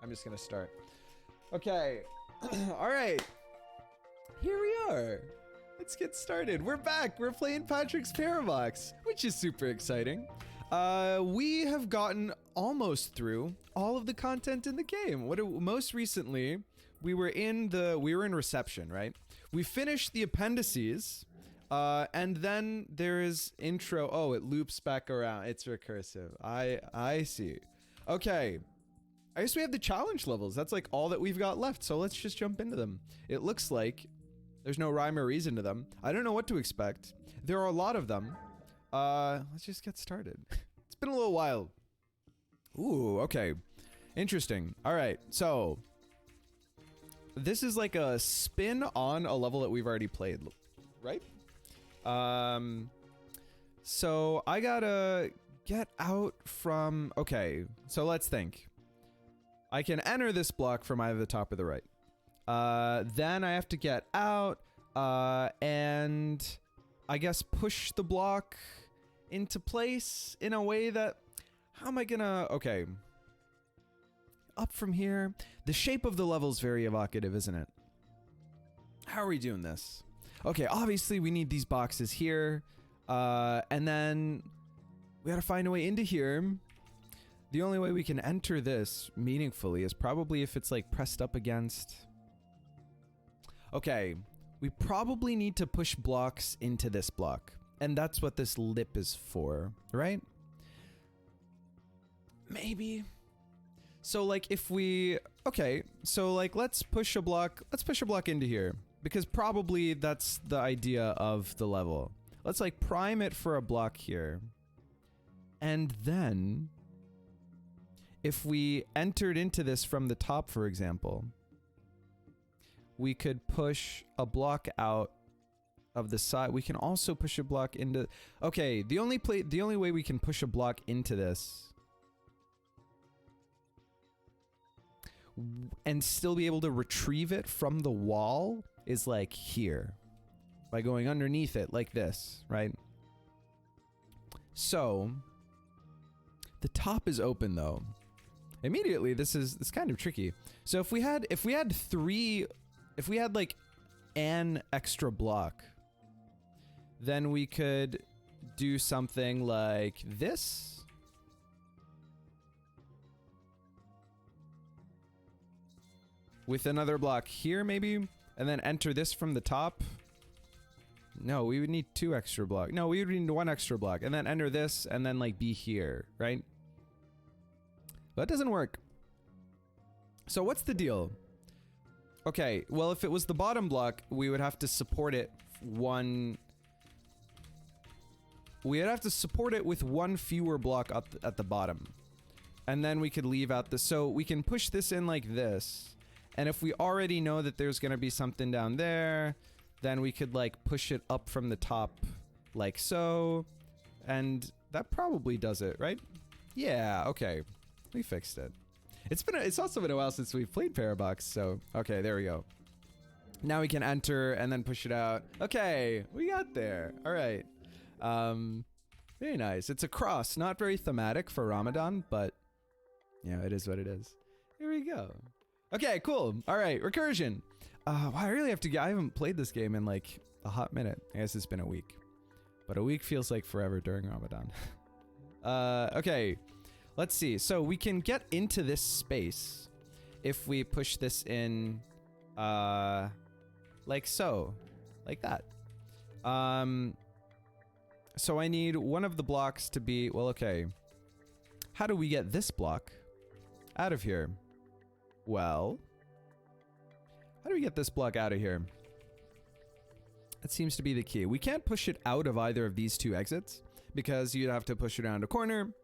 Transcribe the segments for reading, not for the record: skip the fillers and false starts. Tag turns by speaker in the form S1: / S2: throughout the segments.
S1: I'm just gonna start. Okay. All right. Here we are. Let's get started. We're back. We're playing Patrick's Parabox, which is super exciting. We have gotten almost through all of the content in the game. Most recently, we were in reception, right? We finished the appendices, and then there is intro. Oh, it loops back around. It's recursive. I see. Okay. I guess we have the challenge levels. That's like all that we've got left. So let's just jump into them. It looks like there's no rhyme or reason to them. I don't know what to expect. There are a lot of them. Let's just get started. It's been a little while. Ooh, okay. Interesting. All right, so this is like a spin on a level that we've already played, right? So I gotta get out from, okay, so let's think. I can enter this block from either the top or the right. Then I have to get out, and I guess push the block into place in a way that, how am I gonna, okay. Up from here. The shape of the level is very evocative, isn't it? How are we doing this? Okay, obviously we need these boxes here, and then we gotta find a way into here. The only way we can enter this meaningfully is probably if it's like pressed up against. Okay, we probably need to push blocks into this block. And that's what this lip is for, right? Maybe. So like if we, okay, so like let's push a block into here. Because probably that's the idea of the level. Let's like prime it for a block here. And then if we entered into this from the top, for example, we could push a block out of the side. We can also push a block into, okay, the only way we can push a block into this and still be able to retrieve it from the wall is like here, by going underneath it like this, right? So the top is open though. Immediately, this is kind of tricky. So if we had like an extra block, then we could do something like this. With another block here, maybe, and then enter this from the top. No, we would need 2 extra blocks. No, we would need 1 extra block, and then enter this, and then like be here, right? That doesn't work. So what's the deal? Okay, well if it was the bottom block, we would have to support it with 1 fewer block at the bottom. And then we could leave out the, so we can push this in like this. And if we already know that there's gonna be something down there, then we could like push it up from the top like so. And that probably does it, right? Yeah, okay. We fixed it. It's also been a while since we've played Parabox, so okay, there we go. Now we can enter and then push it out. Okay, we got there. All right. Very nice. It's a cross, not very thematic for Ramadan, but yeah, it is what it is. Here we go. Okay, cool. All right, recursion. Wow, I really have to I haven't played this game in like a hot minute. I guess it's been a week, but a week feels like forever during Ramadan. Okay. Let's see. So we can get into this space if we push this in, like so, like that. So I need one of the blocks to be, well, okay. How do we get this block out of here? Well, how do we get this block out of here? That seems to be the key. We can't push it out of either of these 2 exits because you'd have to push it around a corner.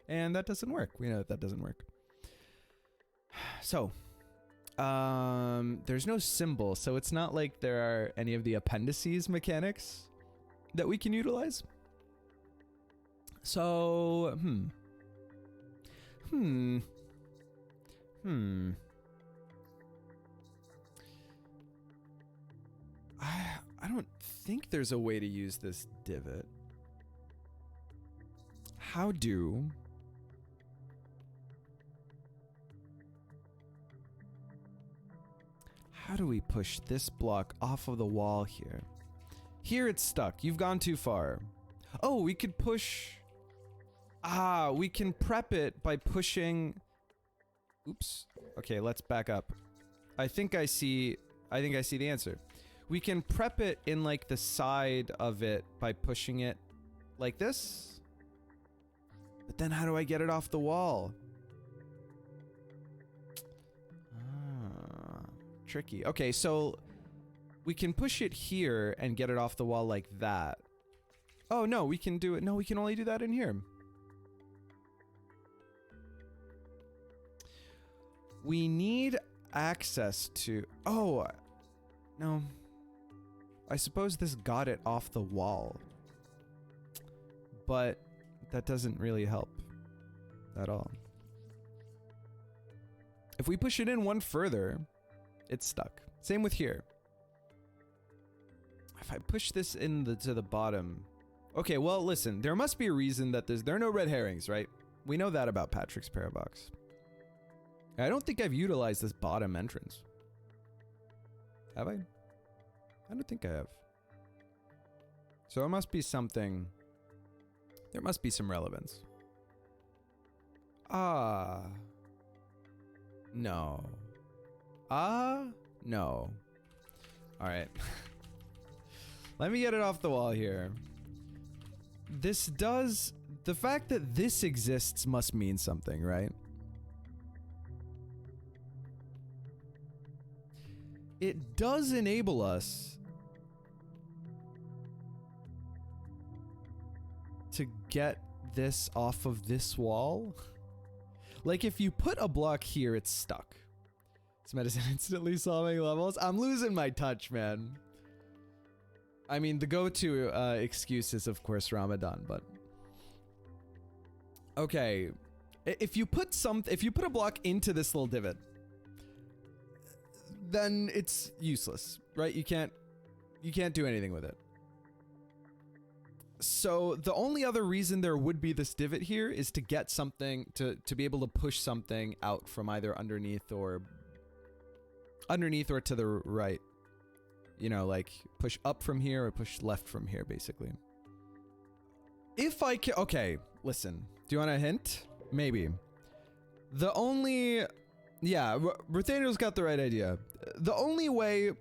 S1: And that doesn't work. We know that doesn't work. So, there's no symbol, so it's not like there are any of the appendices mechanics that we can utilize. So, I don't think there's a way to use this divot. How do How do we push this block off of the wall here? Here it's stuck. You've gone too far. Oh, we could push... Ah, we can prep it by pushing... Oops. Okay, let's back up. I think I see the answer. We can prep it in like the side of it by pushing it like this. But then how do I get it off the wall? Ah, tricky. Okay, so we can push it here and get it off the wall like that. Oh no, we can do it. No, we can only do that in here. We need access to... Oh, no. I suppose this got it off the wall. But that doesn't really help at all. If we push it in one further, it's stuck. Same with here. If I push this in to the bottom... Okay, well, listen. There must be a reason that there are no red herrings, right? We know that about Patrick's Parabox. I don't think I've utilized this bottom entrance. Have I? I don't think I have. So it must be something... There must be some relevance. Ah. No. Ah. No. Alright. Let me get it off the wall here. This does... The fact that this exists must mean something, right? It does enable us to get this off of this wall. Like if you put a block here, it's stuck. It's medicine instantly solving levels. I'm losing my touch, man. I mean, the go-to excuse is of course Ramadan, but okay. If you put a block into this little divot, then it's useless, right? You can't do anything with it. So the only other reason there would be this divot here is to get something, to be able to push something out from either underneath or to the right. You know, like push up from here or push left from here, basically. If I can, okay, listen, do you want a hint? Maybe. The only, yeah, Nathaniel's got the right idea. The only way,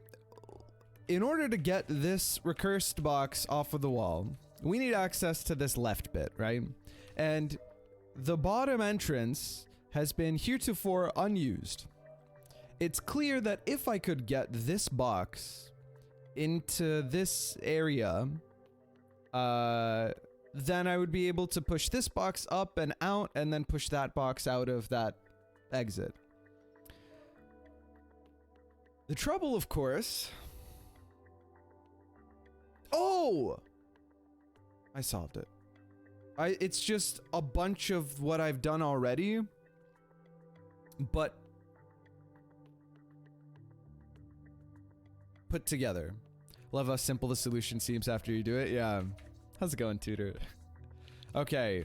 S1: in order to get this recursed box off of the wall, we need access to this left bit, right? And the bottom entrance has been heretofore unused. It's clear that if I could get this box into this area, then I would be able to push this box up and out and then push that box out of that exit. The trouble, of course... Oh! I solved it. It's just a bunch of what I've done already, but put together. Love how simple the solution seems after you do it. Yeah. How's it going, Tutor? Okay.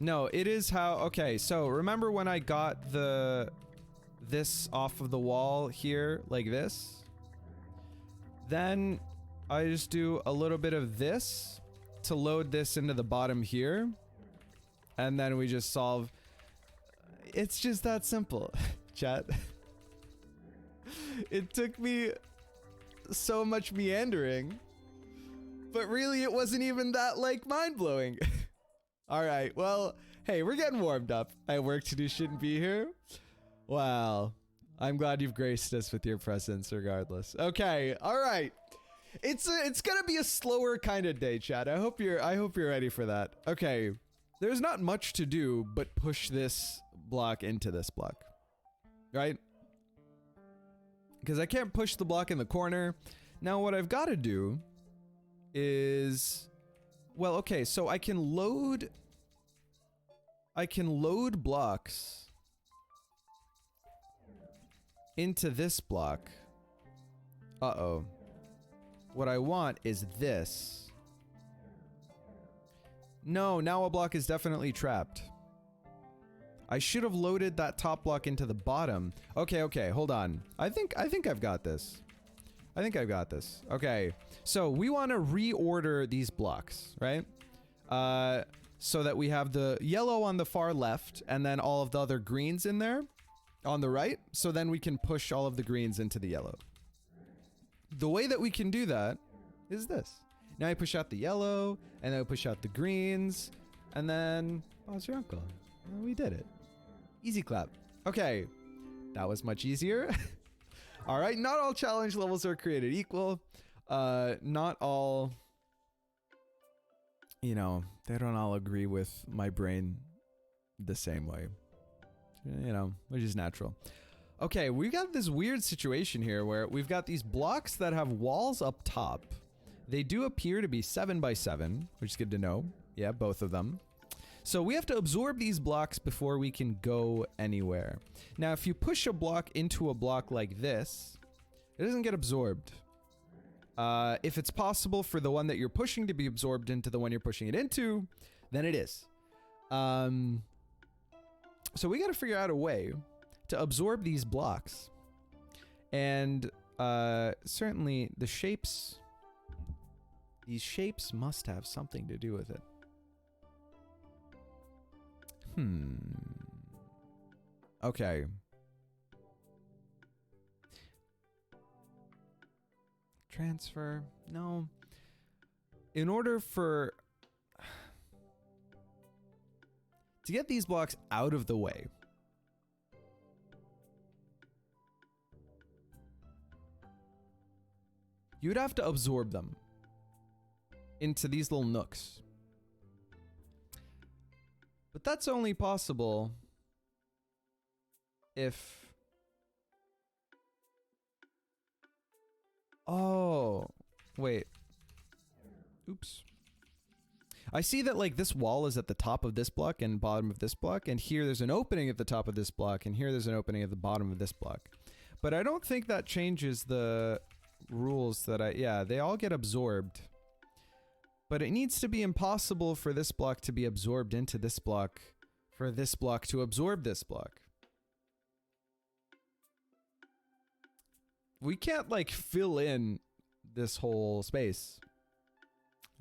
S1: No, it is how... Okay, so remember when I got this off of the wall here, like this? Then I just do a little bit of this to load this into the bottom here. And then we just solve... It's just that simple, chat. It took me so much meandering, but really it wasn't even that, like, mind-blowing. Alright, well, hey, we're getting warmed up. I have work to do, shouldn't be here. Wow. I'm glad you've graced us with your presence regardless. Okay, alright. It's gonna be a slower kind of day, chat. I hope you're ready for that. Okay. There's not much to do but push this block into this block. Right? Because I can't push the block in the corner. Now what I've got to do is... Well, okay, so I can load blocks into this block. Uh-oh. What I want is this. No, now a block is definitely trapped. I should have loaded that top block into the bottom. Okay, okay, hold on. I think I've got this. I think I've got this. Okay, so we want to reorder these blocks, right? So that we have the yellow on the far left and then all of the other greens in there on the right. So then we can push all of the greens into the yellow. The way that we can do that is this. Now I push out the yellow and then I push out the greens and then pause your uncle. Well, we did it. Easy clap. Okay, that was much easier. All right, not all challenge levels are created equal. Not all, you know, they don't all agree with my brain the same way, you know, which is natural. Okay, we've got this weird situation here where we've got these blocks that have walls up top. They do appear to be 7 by 7, which is good to know. Yeah, both of them. So we have to absorb these blocks before we can go anywhere. Now, if you push a block into a block like this, it doesn't get absorbed. If it's possible for the one that you're pushing to be absorbed into the one you're pushing it into, then it is. So we got to figure out a way to absorb these blocks. And certainly the shapes, these shapes must have something to do with it. Okay. Transfer? No. In order for... to get these blocks out of the way, you'd have to absorb them into these little nooks. But that's only possible if... Oh, wait. Oops. I see that, like, this wall is at the top of this block and bottom of this block, and here there's an opening at the top of this block, and here there's an opening at the bottom of this block. But I don't think that changes the rules that yeah, they all get absorbed. But it needs to be impossible for this block to be absorbed into this block, for this block to absorb this block. We can't, like, fill in this whole space.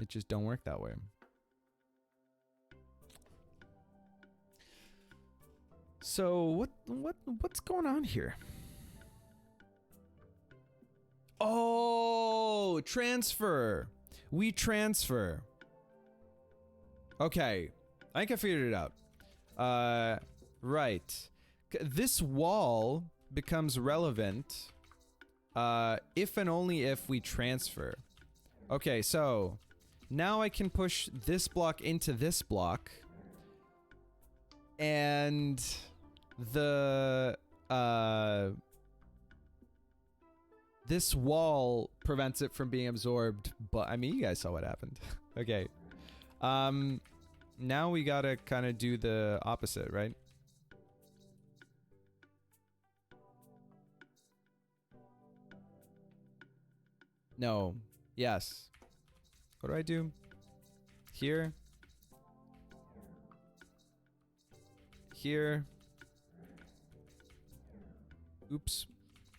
S1: It just don't work that way. So what's going on here? Oh, transfer. We transfer. Okay, I think I figured it out. Right. This wall becomes relevant if and only if we transfer. Okay, so now I can push this block into this block, and the this wall prevents it from being absorbed, but I mean, you guys saw what happened. Okay. Now we gotta kind of do the opposite, right? No. Yes. What do I do? Here. Here. Oops.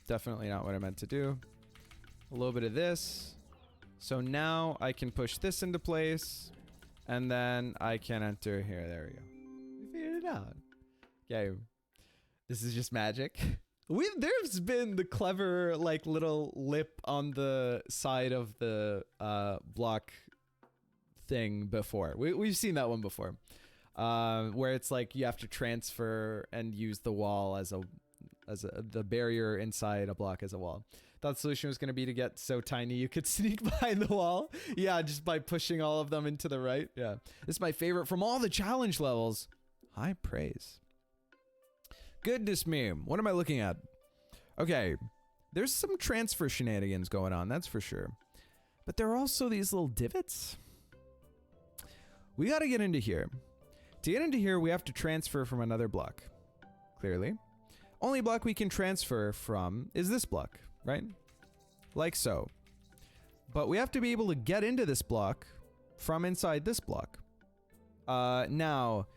S1: Definitely not what I meant to do. A little bit of this. So now I can push this into place. And then I can enter here. There we go. We figured it out. Okay. This is just magic. There's been the clever, like, little lip on the side of the block thing before. We've seen that one before. Where it's like you have to transfer and use the wall as the barrier inside a block as a wall. Thought the solution was going to be to get so tiny you could sneak behind the wall. Yeah, just by pushing all of them into the right. Yeah. This is my favorite from all the challenge levels. High praise. Goodness me. What am I looking at? Okay. There's some transfer shenanigans going on, that's for sure. But there are also these little divots. We got to get into here. To get into here, we have to transfer from another block. Clearly. Only block we can transfer from is this block, right? Like so. But we have to be able to get into this block from inside this block. Now,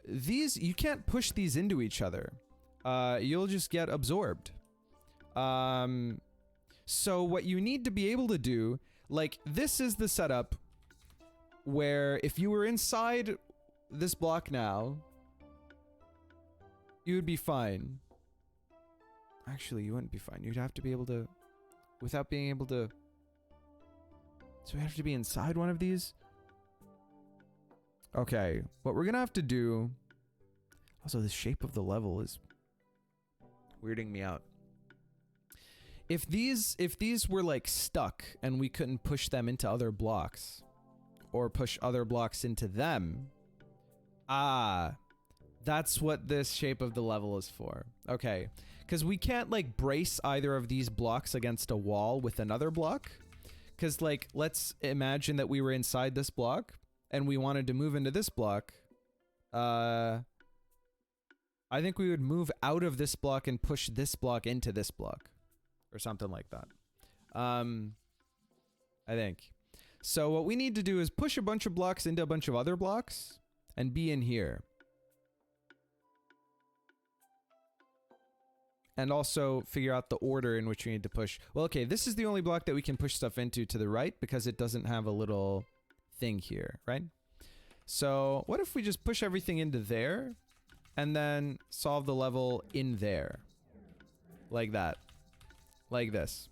S1: these, you can't push these into each other. You'll just get absorbed. So what you need to be able to do, like, this is the setup where if you were inside this block now, you would be fine. Actually, you wouldn't be fine. You'd have to be able to, without being able to, so we have to be inside one of these? Okay, what we're gonna have to do, also the shape of the level is weirding me out. If these were like stuck and we couldn't push them into other blocks or push other blocks into them, that's what this shape of the level is for. Okay, because we can't like brace either of these blocks against a wall with another block. Because like, let's imagine that we were inside this block and we wanted to move into this block. I think we would move out of this block and push this block into this block. Or something like that. I think. So what we need to do is push a bunch of blocks into a bunch of other blocks and be in here. And also figure out the order in which we need to push. Well, okay, this is the only block that we can push stuff into to the right because it doesn't have a little thing here, right? So what if we just push everything into there and then solve the level in there? Like that. Like this.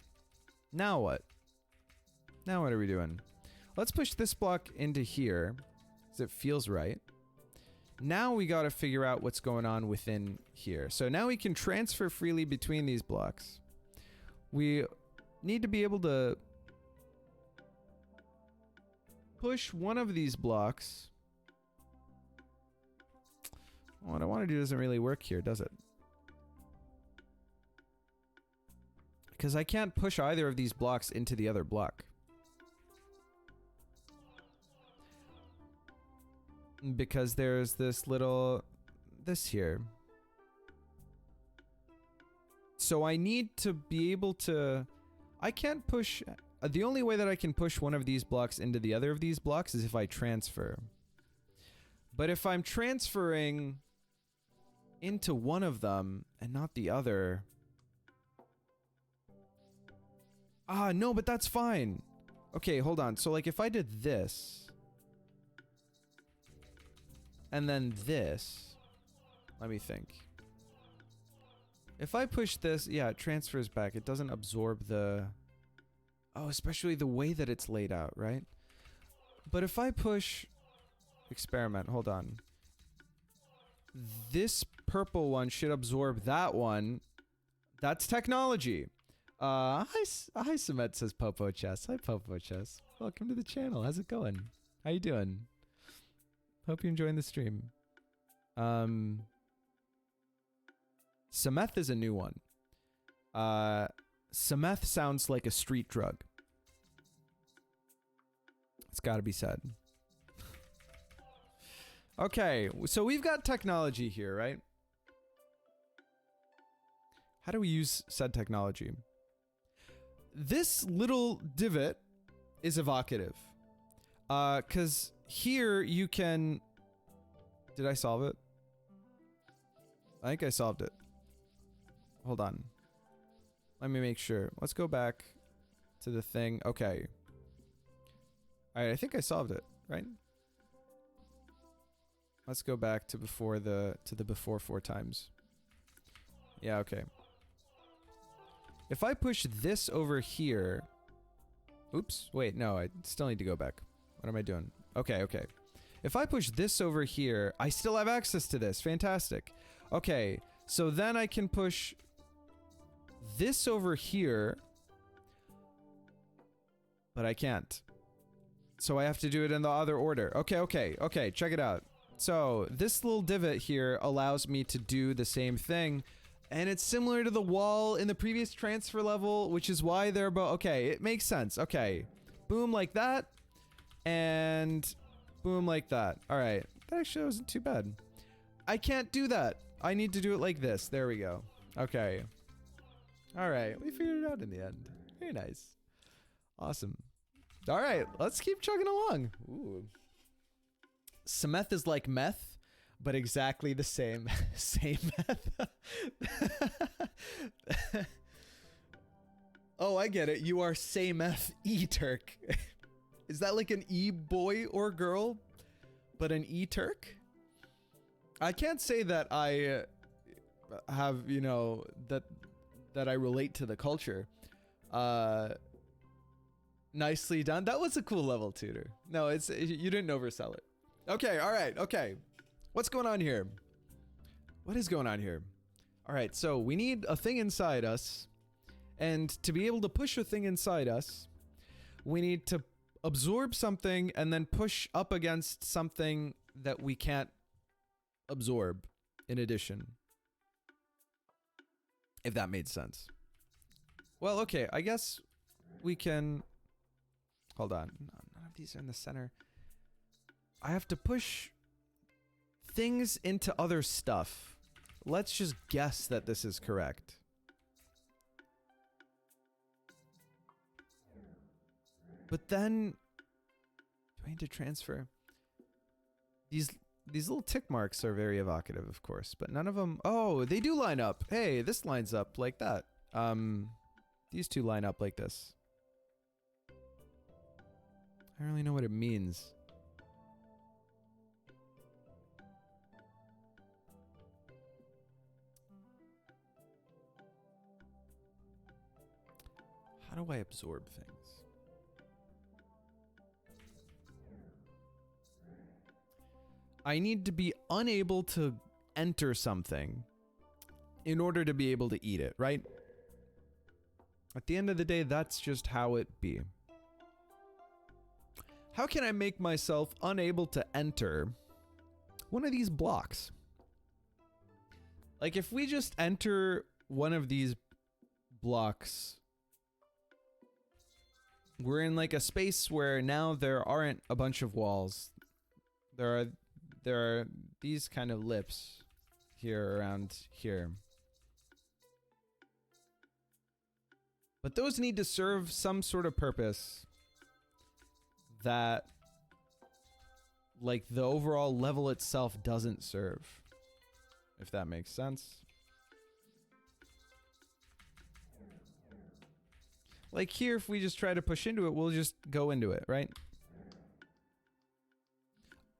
S1: Now what? Now what are we doing? Let's push this block into here, because it feels right. Now we gotta figure out what's going on within here. So now we can transfer freely between these blocks. We need to be able to push one of these blocks. What I want to do doesn't really work here, does it? Because I can't push either of these blocks into the other block. Because there's this little... this here. So I need to be able to... I can't push... the only way that I can push one of these blocks into the other of these blocks is if I transfer. But if I'm transferring into one of them and not the other... no, but that's fine. Okay, hold on. So, like, if I did this... and then this... let me think. If I push this... yeah, it transfers back. It doesn't absorb the... oh, especially the way that it's laid out, right? But if I push... experiment, hold on. This purple one should absorb that one. That's technology. Hi Sumet, says Popo Chess. Hi Popo Chess. Welcome to the channel. How's it going? How you doing? Hope you're enjoying the stream. Sameth is a new one. Sameth sounds like a street drug. It's gotta be said. Okay, so we've got technology here, right? How do we use said technology? This little divot is evocative. Because here you can... did I solve it? I think I solved it. Hold on. Let me make sure. Let's go back to the thing. Okay. Alright, I think I solved it, right? Let's go back to before the before 4 times. Yeah, okay. If I push this over here... oops, wait, no, I still need to go back. What am I doing? Okay, okay. If I push this over here, I still have access to this. Fantastic. Okay, so then I can push this over here, but I can't. So I have to do it in the other order. Okay, okay, okay, check it out. So this little divot here allows me to do the same thing, and it's similar to the wall in the previous transfer level, which is why they're both... okay, it makes sense. Okay, boom like that, and boom like that. All right, that actually wasn't too bad. I can't do that. I need to do it like this. There we go. Okay. All right, we figured it out in the end. Very nice. Awesome. All right, let's keep chugging along. Ooh. Sameth is like meth, but exactly the same. Same meth. Oh, I get it. You are same F E-Turk. Is that like an E-boy or girl, but an E-Turk? I can't say that I have, you know, that I relate to the culture. Nicely done. That was a cool level, Tutor. No, you didn't oversell it. Okay, all right, okay. What's going on here? What is going on here? All right, so we need a thing inside us, and to be able to push a thing inside us, we need to absorb something and then push up against something that we can't absorb in addition. If that made sense. Well, okay, I guess we can... Hold on. No, none of these are in the center. I have to push things into other stuff. Let's just guess that this is correct. But then... Do I need to transfer? These little tick marks are very evocative, of course, but none of them... Oh, they do line up. Hey, this lines up like that. These two line up like this. I don't really know what it means. How do I absorb things? I need to be unable to enter something in order to be able to eat it, right? At the end of the day, that's just how it be. How can I make myself unable to enter one of these blocks? Like if we just enter one of these blocks, we're in like a space where now there aren't a bunch of walls. There are these kind of lips here around here. But those need to serve some sort of purpose that, like, the overall level itself doesn't serve. If that makes sense. Like here, if we just try to push into it, we'll just go into it, right?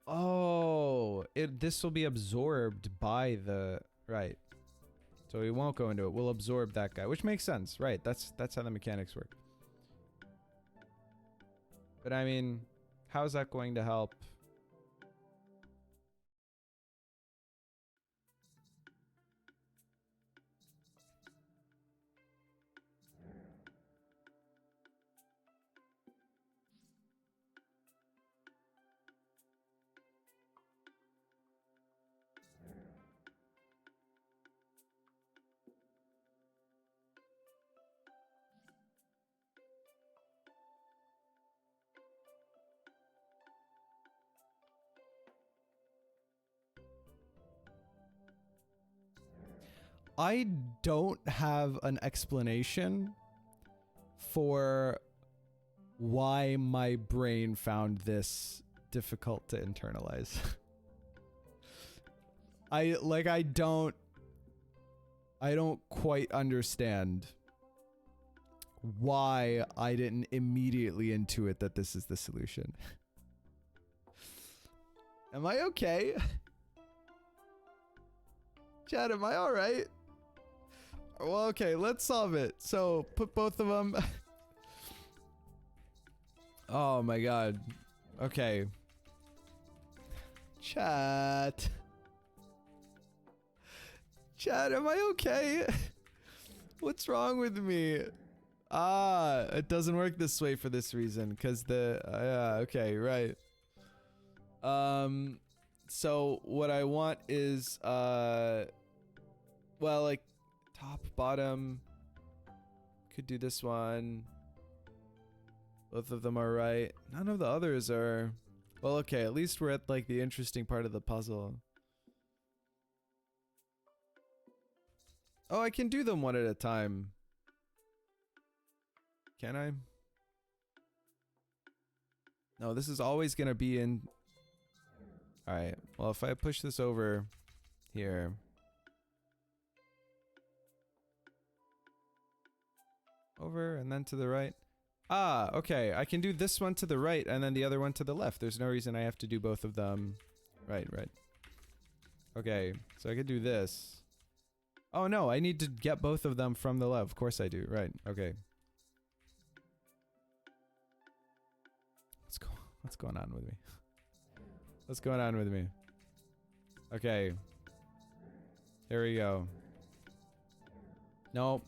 S1: Oh, this will be absorbed by the... Right. So we won't go into it. We'll absorb that guy, which makes sense, right? That's how the mechanics work. But I mean, how's that going to help? I don't have an explanation for why my brain found this difficult to internalize. I don't quite understand why I didn't immediately intuit that this is the solution. Am I okay? Chad, am I alright? Well, okay, let's solve it. So, put both of them... Oh my god. Okay. Chat. Chat, am I okay? What's wrong with me? Ah, it doesn't work this way for this reason, because the... yeah, okay, right. So, what I want is, well, like, top, bottom. Could do this one. Both of them are right. None of the others are... Well, okay, at least we're at, like, the interesting part of the puzzle. Oh, I can do them one at a time. Can I? No, this is always gonna be in... All right. Well, if I push this over here. Over and then to the right. Ah, okay. I can do this one to the right and then the other one to the left. There's no reason I have to do both of them. Right, right. Okay, so I could do this. Oh no, I need to get both of them from the left. Of course I do. Right, okay. What's going on with me? What's going on with me? Okay. Here we go. Nope.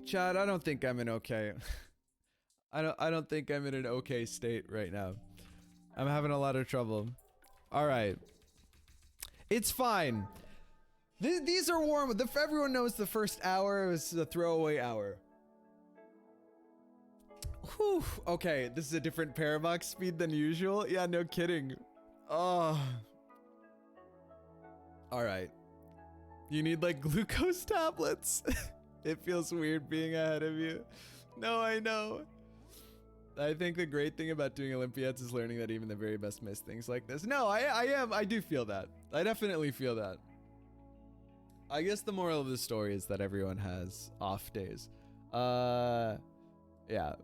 S1: Chad, I don't think I'm in okay. I don't think I'm in an okay state right now. I'm having a lot of trouble. All right. It's fine. These are warm. Everyone knows the first hour is a throwaway hour. Whew. Okay, this is a different Parabox speed than usual. Yeah, no kidding. Oh. All right. You need like glucose tablets. It feels weird being ahead of you. No, I know. I think the great thing about doing Olympiads is learning that even the very best miss things like this. No, I do feel that. I definitely feel that. I guess the moral of the story is that everyone has off days. Yeah.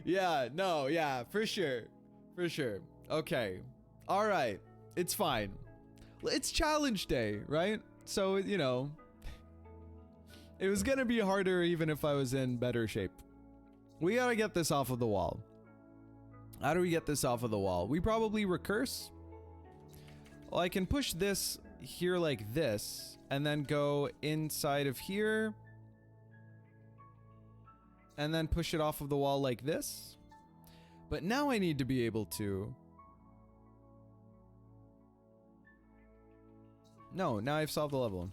S1: Yeah, no, yeah, for sure. For sure. Okay. All right. It's fine. It's challenge day, right? So, you know, it was gonna be harder even if I was in better shape. We gotta get this off of the wall. How do we get this off of the wall? We probably recurse. Well, I can push this here like this, and then go inside of here, and then push it off of the wall like this. But now I need to be able to... No, now I've solved the level.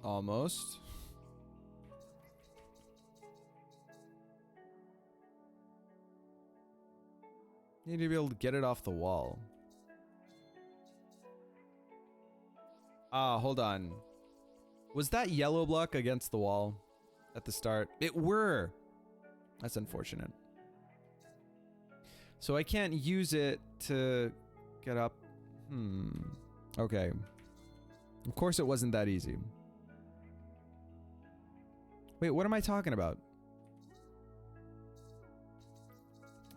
S1: Almost. Need to be able to get it off the wall. Ah, hold on. Was that yellow block against the wall at the start? It were. That's unfortunate. So I can't use it to get up. Okay. Of course it wasn't that easy. Wait, what am I talking about?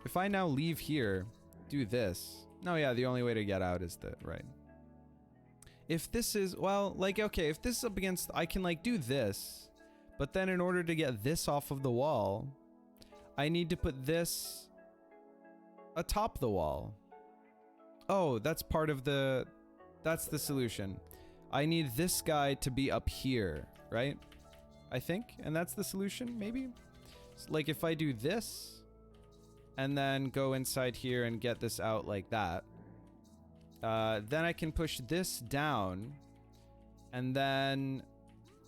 S1: If I now leave here, do this. No, yeah, the only way to get out is the right. If this is, well, like, okay, if this is up against, I can like do this, but then in order to get this off of the wall, I need to put this atop the wall. Oh, that's part of the, that's the solution. I need this guy to be up here, right? I think, and that's the solution, maybe? So, like, if I do this, and then go inside here and get this out like that, then I can push this down, and then,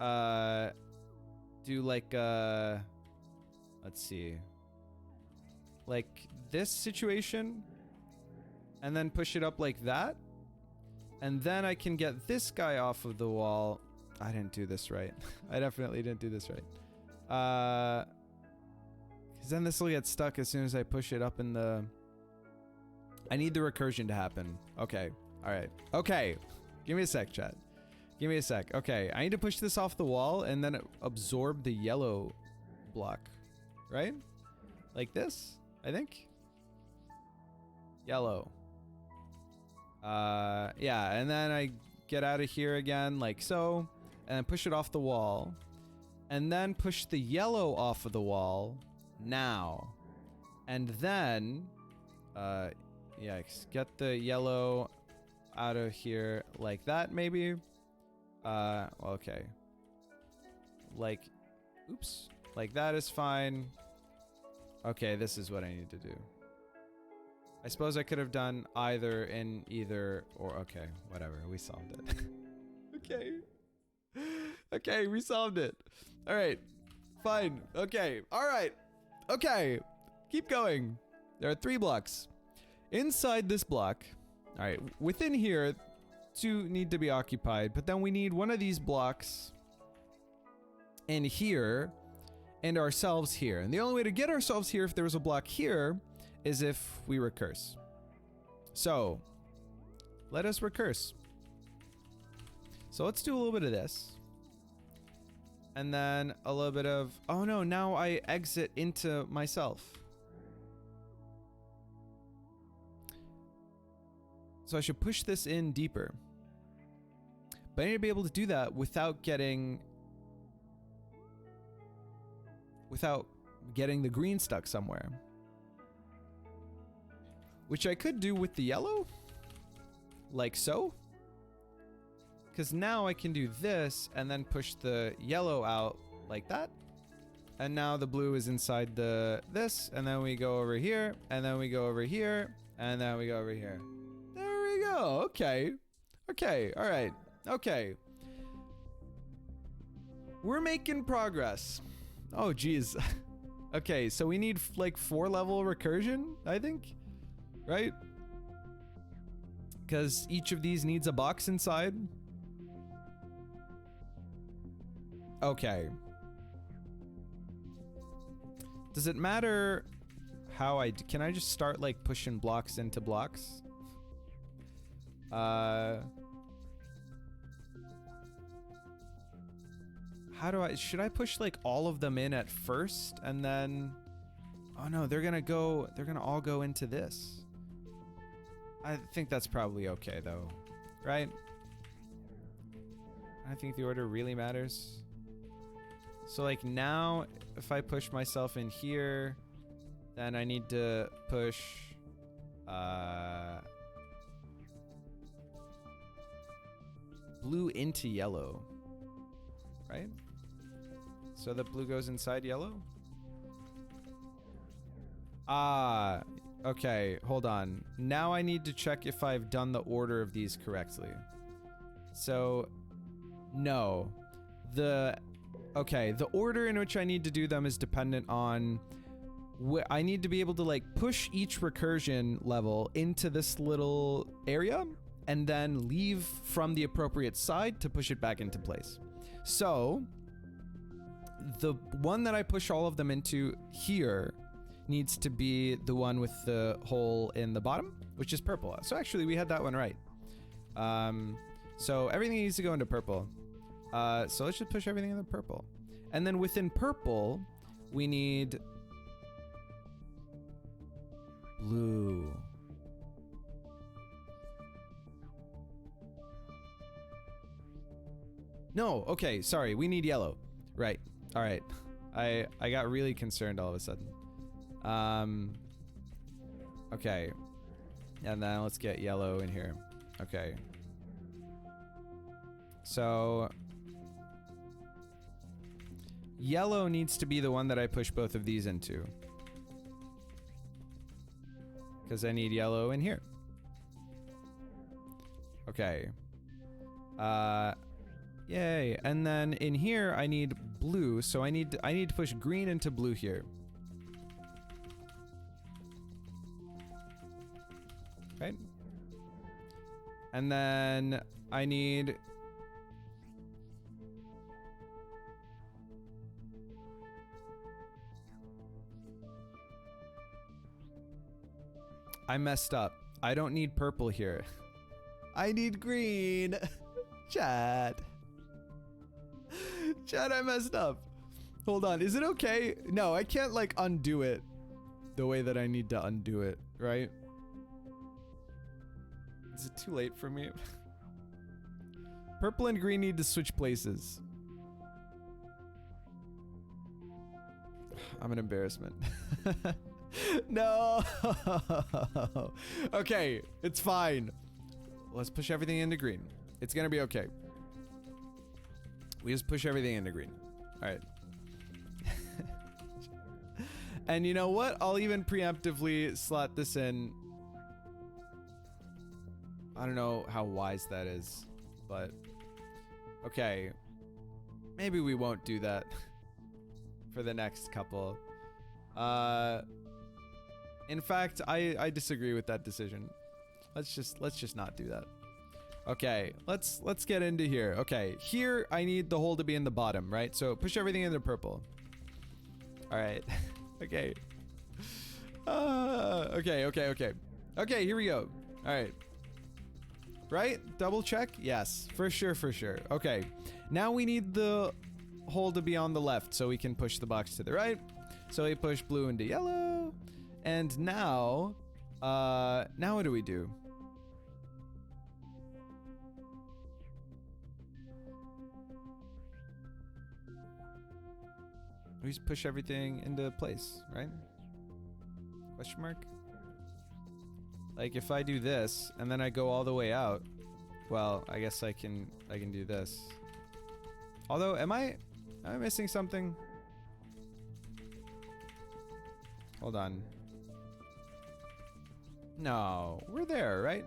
S1: do like, let's see, like this situation, and then push it up like that, and then I can get this guy off of the wall. I didn't do this right. I definitely didn't do this right. Because then this will get stuck as soon as I push it up in the... I need the recursion to happen. Okay. All right. Okay. Give me a sec, chat. Give me a sec. Okay. I need to push this off the wall and then absorb the yellow block. Right? Like this, I think. Yellow. Yeah. And then I get out of here again like so. And then push it off the wall. And then push the yellow off of the wall. Now. And then... yikes. Get the yellow out of here like that, maybe. Okay. Like... Oops. Like that is fine. Okay, this is what I need to do. I suppose I could have done either in either... Or, okay. Whatever. We solved it. Okay. Okay, we solved it. All right. Fine. Okay. All right. Okay. Keep going. There are 3 blocks. Inside this block. All right. Within here, 2 need to be occupied. But then we need one of these blocks and here, and ourselves here. And the only way to get ourselves here if there was a block here is if we recurse. So let us recurse. So let's do a little bit of this. And then a little bit of, oh no, now I exit into myself. So I should push this in deeper. But I need to be able to do that without getting the green stuck somewhere. Which I could do with the yellow. Like so. Because now I can do this and then push the yellow out like that. And now the blue is inside this. And then we go over here. And then we go over here. And then we go over here. There we go. Okay. Okay. All right. Okay. We're making progress. Oh, geez. Okay, so we need like 4-level recursion, I think. Right? Because each of these needs a box inside. Okay. Does it matter how can I just start like pushing blocks into blocks? Should I push like all of them in at first and then, oh no, they're gonna all go into this. I think that's probably okay though, right? I think the order really matters. So like now, if I push myself in here, then I need to push, blue into yellow, right? So the blue goes inside yellow? Ah, okay, hold on. Now I need to check if I've done the order of these correctly. So, no. Okay, the order in which I need to do them is dependent on I need to be able to like push each recursion level into this little area and then leave from the appropriate side to push it back into place. So the one that I push all of them into here needs to be the one with the hole in the bottom, which is purple. So actually we had that one right. So everything needs to go into purple. So let's just push everything into purple. And then within purple, we need blue. No, okay, sorry, we need yellow. Right, all right. I got really concerned all of a sudden. Okay. And then let's get yellow in here. Okay. So yellow needs to be the one that I push both of these into. Because I need yellow in here. Okay. Yay. And then in here I need blue, so I need to push green into blue here. Right? And then I need I messed up. I don't need purple here. I need green. Chat. Chat, I messed up. Hold on. Is it okay? No, I can't like undo it the way that I need to undo it, right? Is it too late for me? Purple and green need to switch places. I'm an embarrassment. No. Okay, it's fine. Let's push everything into green. It's gonna be okay. We just push everything into green. All right. And you know what? I'll even preemptively slot this in. I don't know how wise that is, but okay. Maybe we won't do that for the next couple. In fact, I disagree with that decision. Let's just not do that. Okay, let's get into here. Okay, here I need the hole to be in the bottom, right? So push everything into purple. All right. Okay. Okay, here we go. All right. Right? Double check? Yes, for sure. Okay. Now we need the hole to be on the left so we can push the box to the right. So we push blue into yellow. And now, now what do we do? We just push everything into place, right? Question mark? Like if I do this and then I go all the way out, well, I guess I can do this. Although, am I missing something? Hold on. No, we're there, right?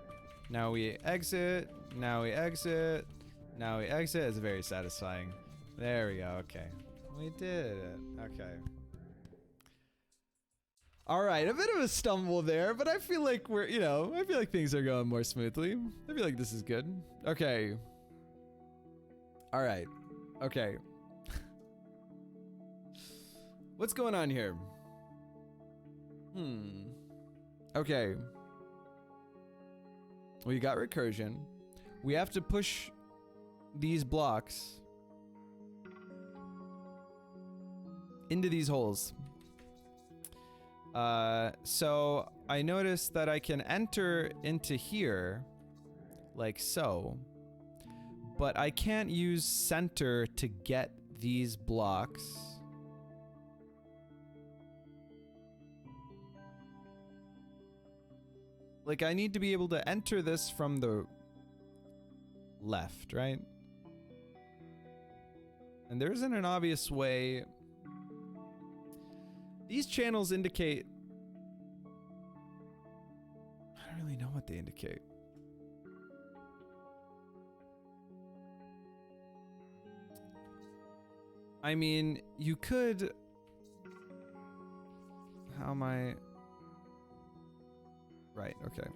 S1: Now we exit, now we exit, now we exit. It's very satisfying. There we go, okay. We did it, okay. All right, a bit of a stumble there, but I feel like we're, you know, I feel like things are going more smoothly. I feel like this is good. Okay. All right, okay. What's going on here? Okay. We got recursion. We have to push these blocks into these holes. So I noticed that I can enter into here like so, but I can't use center to get these blocks. Like I need to be able to enter this from the left, right? And there isn't an obvious way. These channels indicate... I don't really know what they indicate. I mean, you could... How am I... Right, okay.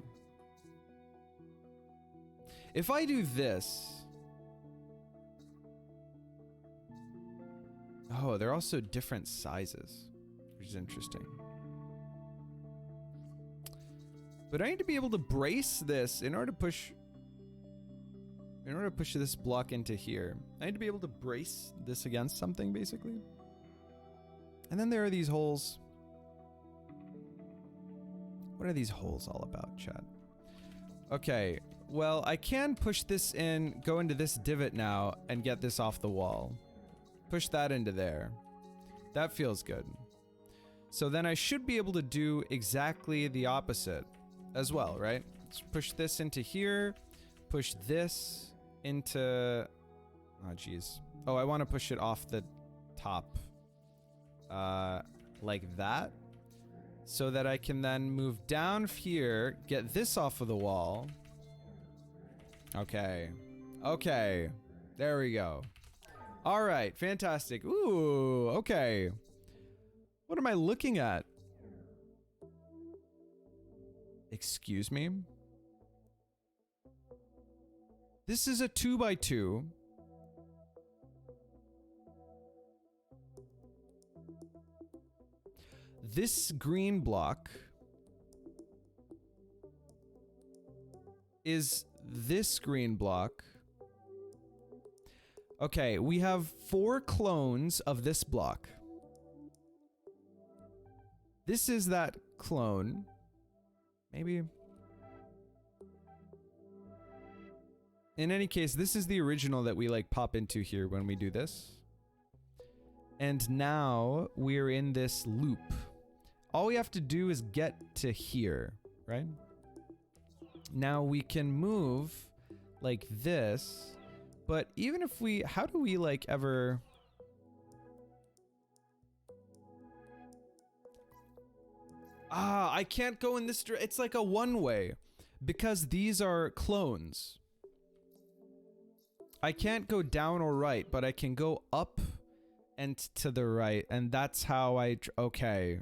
S1: If I do this... Oh, they're also different sizes, which is interesting. But I need to be able to brace this in order to push... In order to push this block into here. I need to be able to brace this against something, basically. And then there are these holes. What are these holes all about, chat? Okay, well, I can push this in, go into this divot now, and get this off the wall. Push that into there. That feels good. So then I should be able to do exactly the opposite as well, right? Let's push this into here, push this into... Oh, geez. Oh, I want to push it off the top. Like that. So that I can then move down here, get this off of the wall. Okay. Okay. There we go. All right. Fantastic. Ooh, okay. What am I looking at? Excuse me? This is a 2x2. This green block is this green block. Okay, we have 4 clones of this block. This is that clone. Maybe. In any case, this is the original that we like pop into here when we do this. And now we're in this loop. All we have to do is get to here, right? Now we can move like this, but even if we, how do we like ever... Ah, I can't go in this direction. It's like a one-way because these are clones. I can't go down or right, but I can go up and to the right, and that's how I... Okay.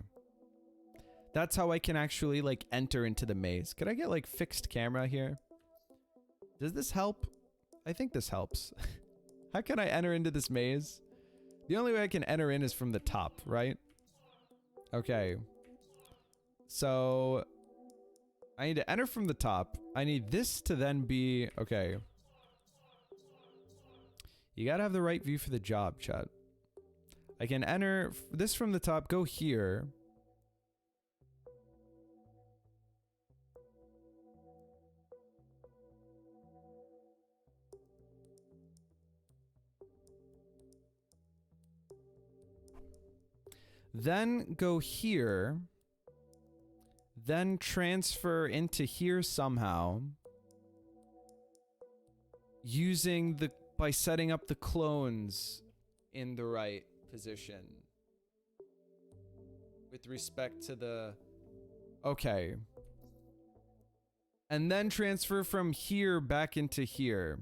S1: That's how I can actually, like, enter into the maze. Could I get, like, fixed camera here? Does this help? I think this helps. How can I enter into this maze? The only way I can enter in is from the top, right? Okay. So I need to enter from the top. I need this to then be... Okay. You gotta have the right view for the job, chat. I can enter this from the top, go here. Then go here. Then transfer into here somehow. Using the... by setting up the clones in the right position. With respect to the... Okay. And then transfer from here back into here.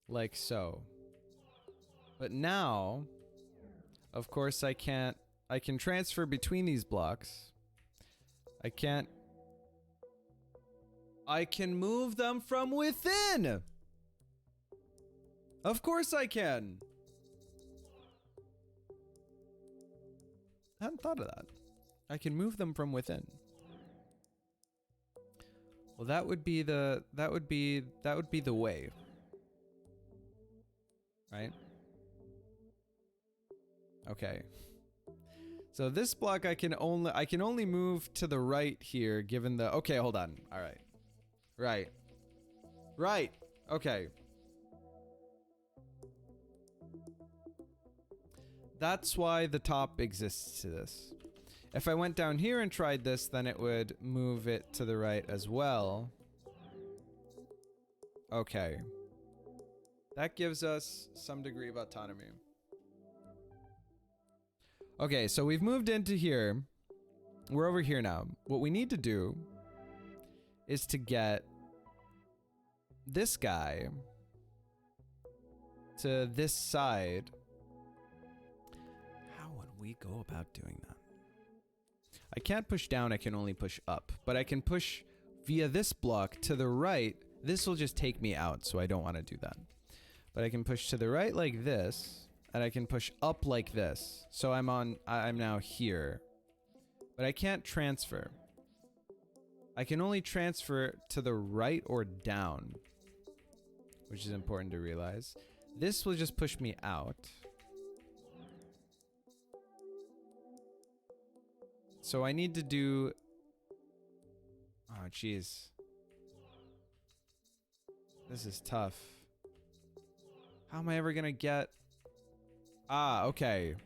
S1: Like so. But now, of course I can't... I can transfer between these blocks. I can't... I can move them from within! Of course I can! I hadn't thought of that. I can move them from within. Well, that would be the... That would be the way. Right? Okay. So this block I can only move to the right here given the... Okay, hold on. All right. Right. Right. Okay. That's why the top exists to this. If I went down here and tried this, then it would move it to the right as well. Okay. That gives us some degree of autonomy. Okay, so we've moved into here. We're over here now. What we need to do is to get this guy to this side. How would we go about doing that? I can't push down, I can only push up. But I can push via this block to the right. This will just take me out, so I don't want to do that. But I can push to the right like this. And I can push up like this. So I'm now here. But I can't transfer. I can only transfer to the right or down. Which is important to realize. This will just push me out. So I need to do... Oh, jeez. This is tough. How am I ever gonna get... Ah, okay.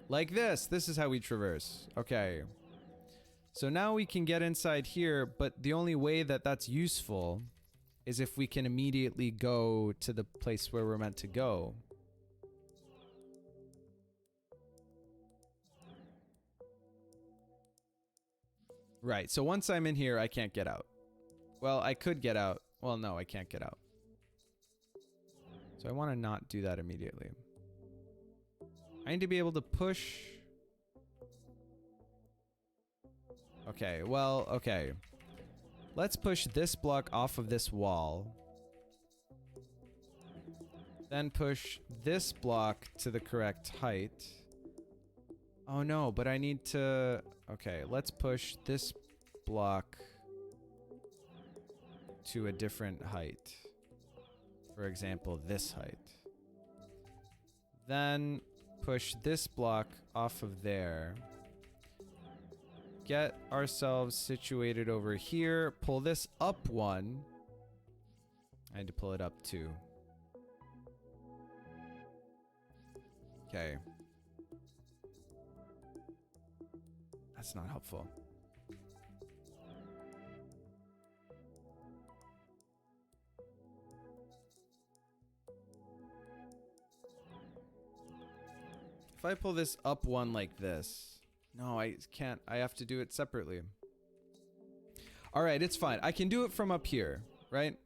S1: Like this. This is how we traverse. Okay. So now we can get inside here, but the only way that that's useful is if we can immediately go to the place where we're meant to go. Right, so once I'm in here, I can't get out. Well, I could get out. Well, no, I can't get out. So I want to not do that immediately. I need to be able to push... Okay, well, okay. Let's push this block off of this wall. Then push this block to the correct height. Oh no, but I need to... Okay, let's push this block to a different height. For example, this height. Then push this block off of there. Get ourselves situated over here. Pull this up one. I had to pull it up too. Okay. That's not helpful. If I pull this up one like this... No, I can't. I have to do it separately. Alright, it's fine. I can do it from up here, right?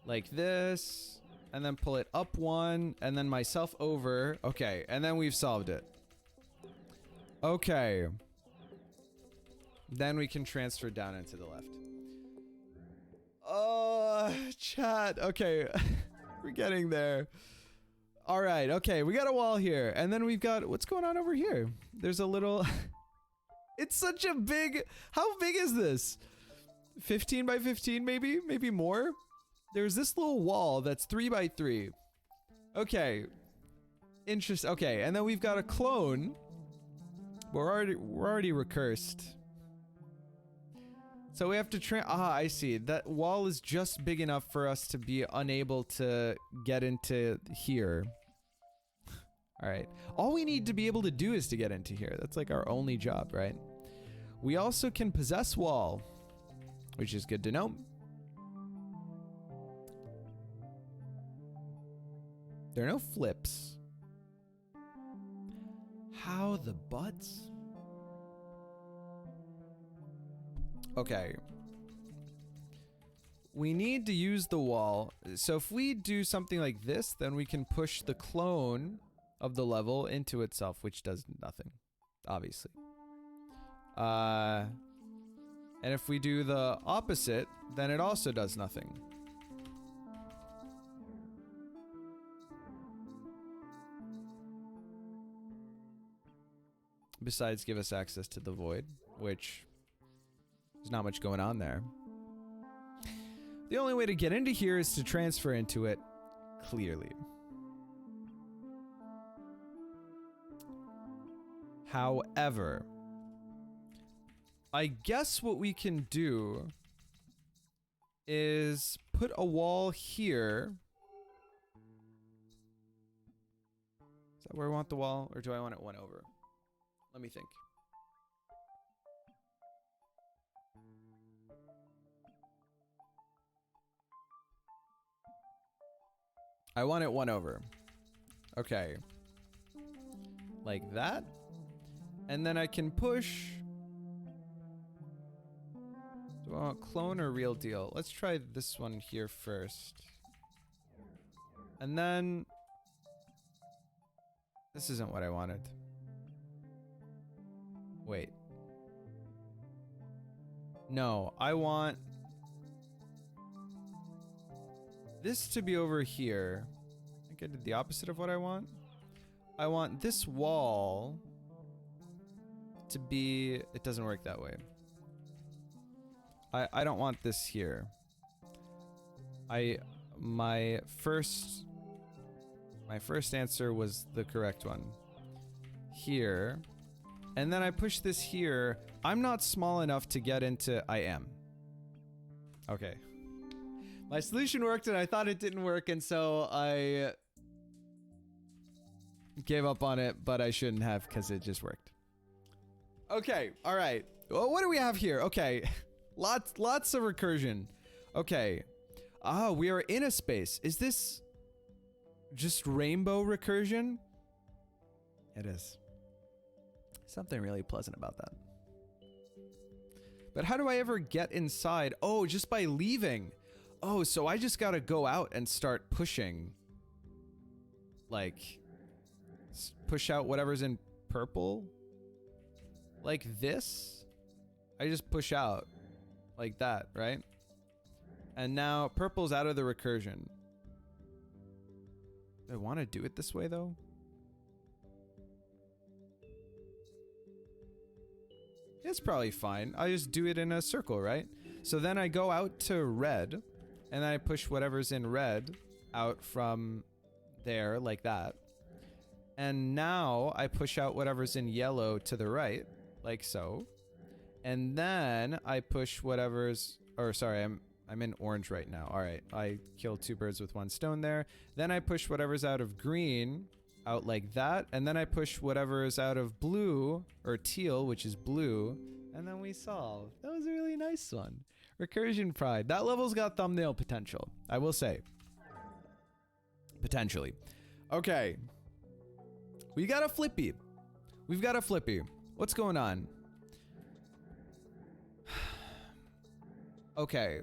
S1: Like this, and then pull it up one, and then myself over. Okay, and then we've solved it. Okay. Then we can transfer down and to the left. Oh, chat. Okay. We're getting there. All right. Okay. We got a wall here. And then we've got, what's going on over here? There's a little, it's such a big, how big is this? 15 by 15, maybe more. There's this little wall that's 3 by 3. Okay. Interesting. Okay. And then we've got a clone. We're already recursed. So we have to I see. That wall is just big enough for us to be unable to get into here. Alright. All we need to be able to do is to get into here. That's like our only job, right? We also can possess wall, which is good to know. There are no flips. How the butts? Okay. We need to use the wall. So if we do something like this, then we can push the clone of the level into itself, which does nothing, obviously. And if we do the opposite, then it also does nothing. Besides give us access to the void, which there's not much going on there. The only way to get into here is to transfer into it, clearly. However, I guess what we can do is put a wall here. Is that where I want the wall, or do I want it one over? Let me think. I want it one over. Okay. Like that. And then I can push. Do I want clone or real deal? Let's try this one here first. And then... This isn't what I wanted. Wait. No, I want this to be over here. I think I did the opposite of what I want. I want this wall to be... It doesn't work that way. I don't want this here. My first answer was the correct one. Here. And then I push this here. I'm not small enough to get into... I am. Okay. My solution worked and I thought it didn't work, and so I gave up on it, but I shouldn't have because it just worked. Okay, all right. Well, what do we have here? Okay. Lots of recursion. Okay. Ah, we are in a space. Is this just rainbow recursion? It is. Something really pleasant about that. But how do I ever get inside? Oh, just by leaving. Oh, so I just gotta go out and start pushing. Like, push out whatever's in purple. Like this. I just push out. Like that, right? And now purple's out of the recursion. Do I want to do it this way, though? It's probably fine. I just do it in a circle, right? So then I go out to red, and then I push whatever's in red out from there, like that. And now I push out whatever's in yellow to the right, like so. And then I push whatever's... Or sorry, I'm in orange right now. All right, I killed 2 birds with 1 stone there. Then I push whatever's out of green out like that, and then I push whatever is out of blue, or teal, which is blue, and then we solve. That was a really nice one. Recursion Pride. That level's got thumbnail potential, I will say. Potentially. Okay. We got a flippy. We've got a flippy. What's going on? Okay.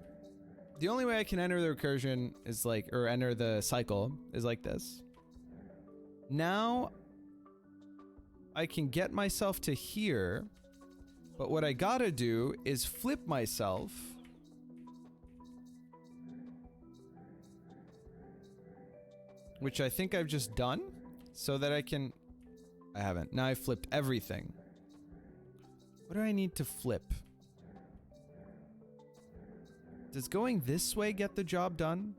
S1: The only way I can enter the recursion is like, or enter the cycle, is like this. Now, I can get myself to here, But what I gotta do is flip myself. Which I think I've just done. So that I can... I haven't. Now I flipped everything. What do I need to flip? Does going this way get the job done?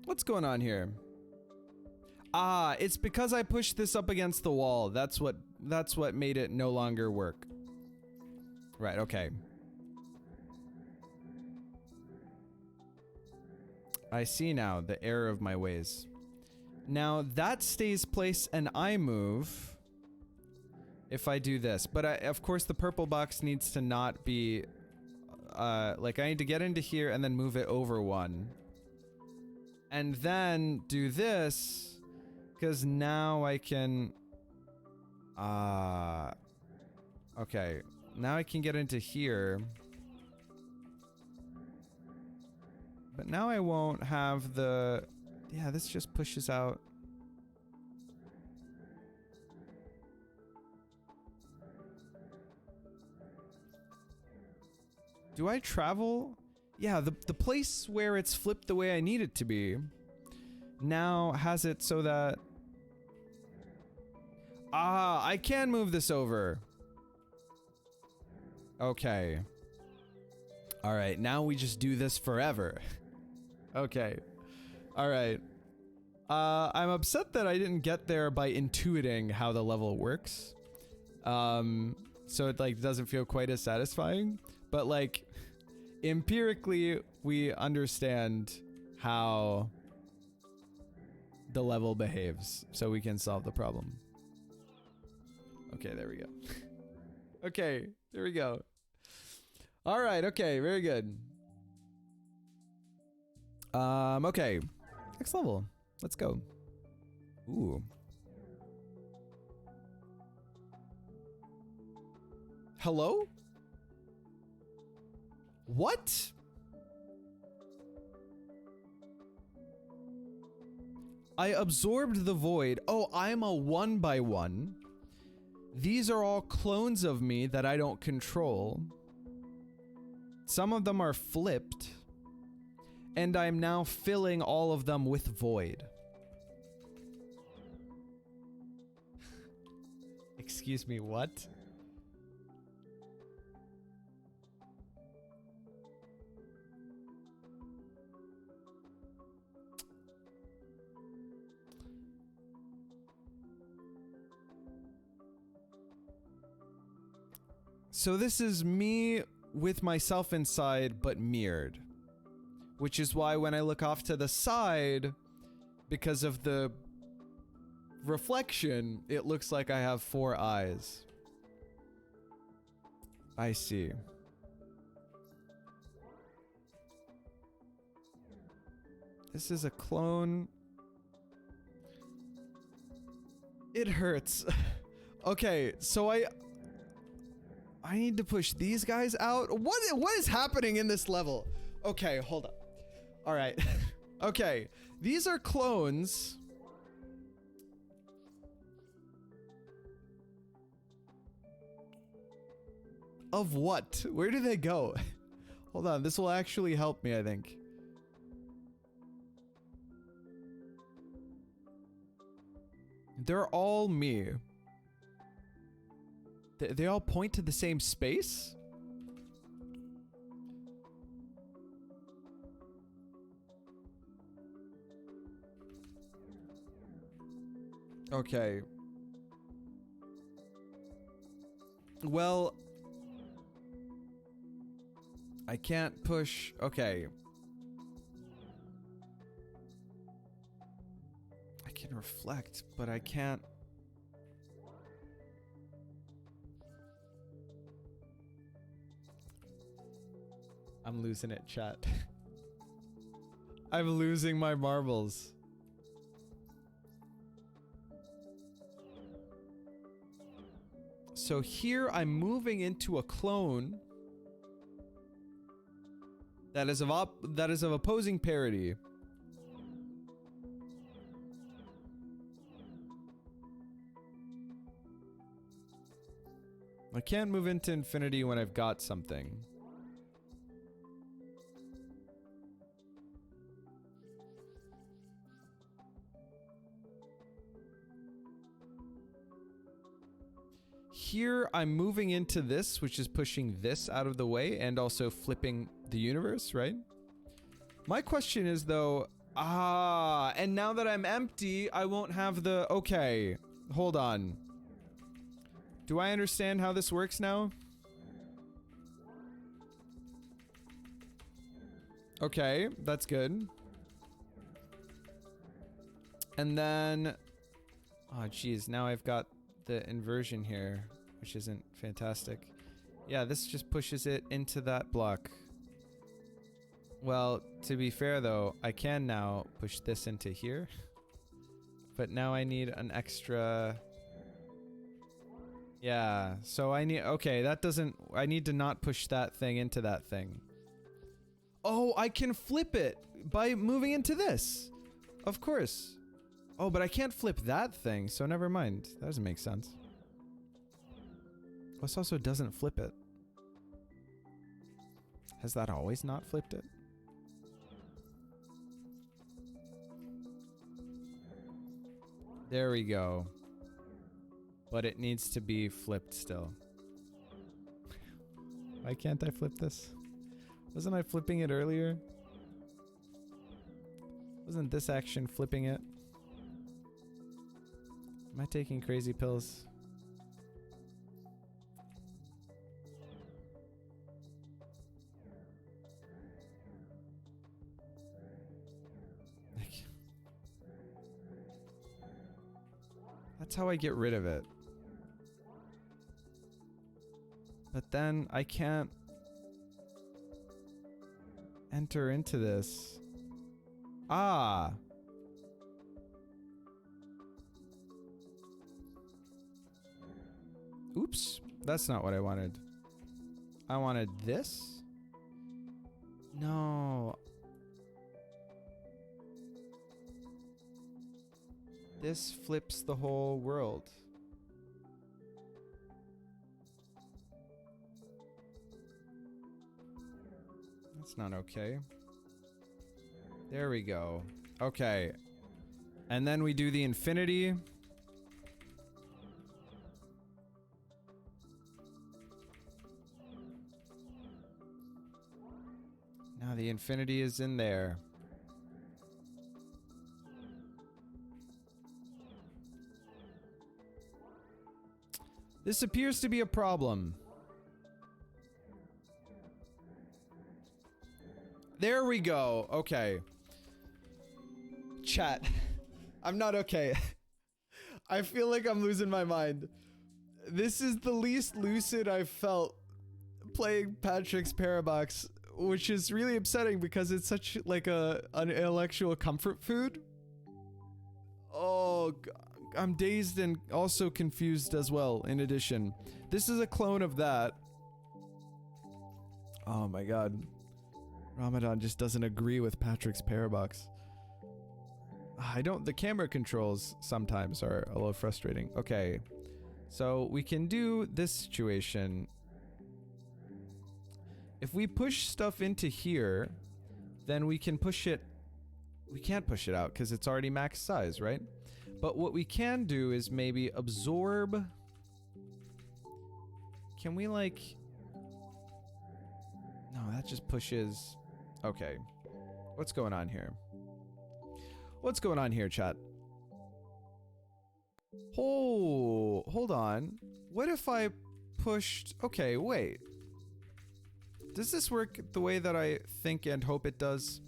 S1: What's going on here? Ah, it's because I pushed this up against the wall. That's what made it no longer work. Right, okay. I see now the error of my ways. Now that stays place and I move if I do this. But of course the purple box needs to not be like I need to get into here and then move it over one. And then do this because now I can okay. Now I can get into here. But now I won't have the... Yeah, this just pushes out. Do I travel? Yeah, the place where it's flipped the way I need it to be now has it so that... Ah, I can move this over. Okay. Alright, now we just do this forever. Okay. Alright. I'm upset that I didn't get there by intuiting how the level works. So it like doesn't feel quite as satisfying. But like, empirically, we understand how the level behaves. So we can solve the problem. Okay, there we go. Okay, there we go. Alright, okay, very good. Okay. Next level. Let's go. Ooh. Hello? What? I absorbed the void. Oh, I'm a 1x1. These are all clones of me that I don't control. Some of them are flipped. And I'm now filling all of them with void. Excuse me, what? So this is me with myself inside, but mirrored. Which is why when I look off to the side, because of the reflection, it looks like I have 4 eyes. I see. This is a clone. It hurts. Okay, so I need to push these guys out. What is happening in this level? Okay, hold up. All right. Okay, these are clones. Of what? Where do they go? Hold on, this will actually help me, I think. They're all me. They all point to the same space? Okay. Well, I can't push. Okay. I can reflect, but I can't. I'm losing it, chat. I'm losing my marbles. So here I'm moving into a clone that is of opposing parity. I can't move into infinity when I've got something. Here, I'm moving into this, which is pushing this out of the way and also flipping the universe, right? My question is, though, and now that I'm empty, I won't have the... Okay, hold on. Do I understand how this works now? Okay, that's good. And then... Oh, geez, now I've got the inversion here, which isn't fantastic. Yeah, this just pushes it into that block. Well, to be fair though, I can now push this into here. But now I need an extra... Yeah, so I need... Okay, that doesn't... I need to not push that thing into that thing. Oh, I can flip it by moving into this. Of course. Oh, but I can't flip that thing, so never mind. That doesn't make sense. This also doesn't flip it. Has that always not flipped it? There we go. But it needs to be flipped still. Why can't I flip this? Wasn't I flipping it earlier? Wasn't this action flipping it? Am I taking crazy pills? That's how I get rid of it. But then I can't enter into this. Ah! Oops, that's not what I wanted. I wanted this? No. This flips the whole world. That's not okay. There we go. Okay. And then we do the infinity. Now the infinity is in there. This appears to be a problem. There we go. Okay. Chat. I'm not okay. I feel like I'm losing my mind. This is the least lucid I've felt playing Patrick's Parabox, which is really upsetting because it's such like an intellectual comfort food. Oh, God. I'm dazed and also confused as well, in addition. This is a clone of that. Oh my god. Ramadan just doesn't agree with Patrick's Parabox. The camera controls sometimes are a little frustrating. Okay. So we can do this situation. If we push stuff into here, then we can push it. We can't push it out because it's already max size, right? But what we can do is maybe absorb. Can we like... No, that just pushes... Okay. What's going on here? What's going on here, chat? Oh, hold on. What if I pushed... Okay, wait. Does this work the way that I think and hope it does?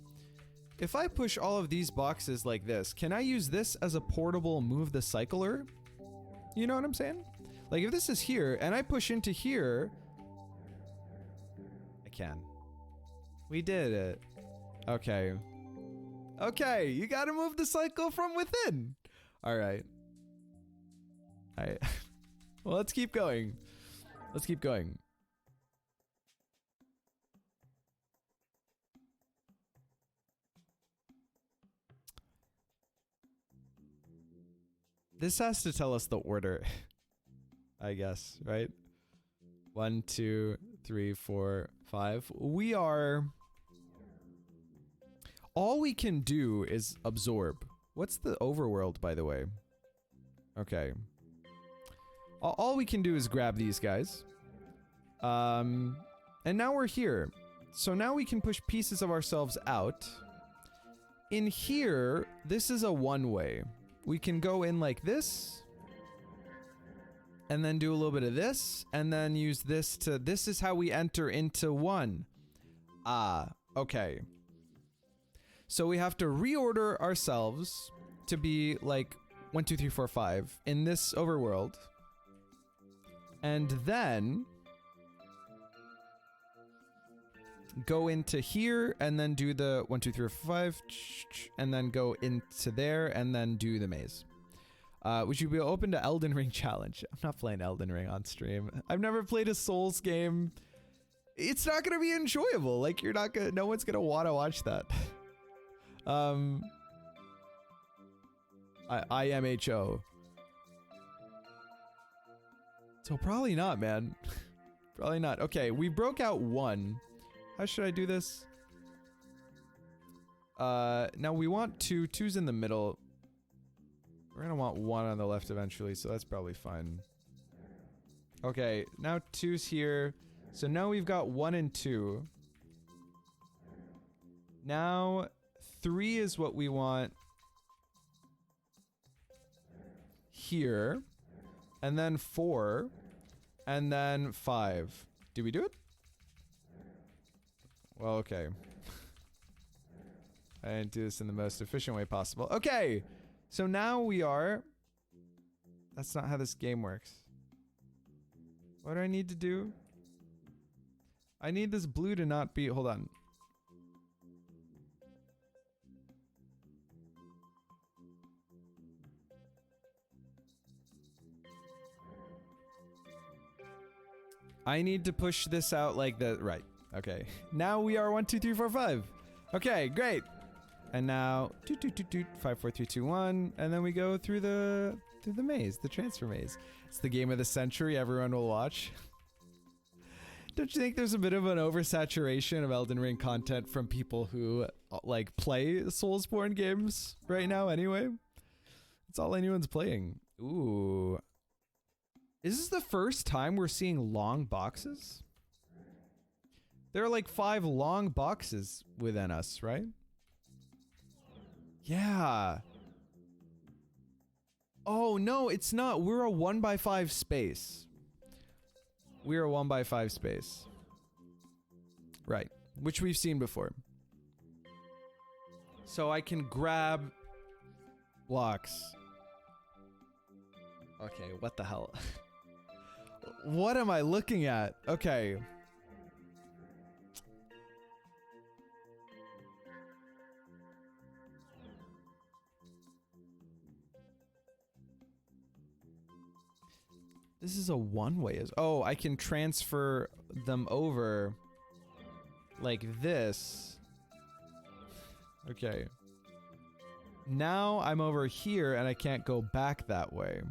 S1: If I push all of these boxes like this, can I use this as a portable move the cycler? You know what I'm saying? Like if this is here and I push into here, I can. We did it. Okay. Okay, you gotta move the cycle from within. All right. All right. Well, let's keep going. Let's keep going. This has to tell us the order, I guess, right? 1, 2, 3, 4, 5. We are... All we can do is absorb. What's the overworld, by the way? Okay. All we can do is grab these guys. And now we're here. So now we can push pieces of ourselves out. In here, this is a one-way. We can go in like this. And then do a little bit of this. And then use this to... This is how we enter into 1. Ah, okay. So we have to reorder ourselves to be like 1, 2, 3, 4, 5 in this overworld. And then go into here and then do the 1, 2, 3, 4, 5 and then go into there and then do the maze. Would you be open to Elden Ring challenge? I'm not playing Elden Ring on stream. I've never played a Souls game. It's not gonna be enjoyable. Like, you're not gonna, no one's gonna want to watch that. IMHO. So probably not, man. Probably not. Okay, we broke out 1. How should I do this? Now we want 2. 2's in the middle. We're gonna want 1 on the left eventually, so that's probably fine. Okay, now 2's here. So now we've got 1 and 2. Now 3 is what we want here. And then 4. And then 5. Do we do it? Well, okay. I didn't do this in the most efficient way possible. Okay! So now we are... That's not how this game works. What do I need to do? I need this blue to not be... Hold on. I need to push this out like that. Right. Okay. Now we are 1, 2, 3, 4, 5. Okay, great. And now 5, 4, 3, 2, 1, and then we go through the maze, the transfer maze. It's the game of the century. Everyone will watch. Don't you think there's a bit of an oversaturation of Elden Ring content from people who like play Soulsborne games right now? Anyway, it's all anyone's playing. Ooh. Is this the first time we're seeing long boxes? There are like 5 long boxes within us, right? Yeah. Oh, no, it's not. We're a 1x5 space. We're a 1x5 space. Right. Which we've seen before. So I can grab blocks. Okay, what the hell? What am I looking at? Okay. This is a one-way. Oh, I can transfer them over like this. Okay. Now I'm over here and I can't go back that way.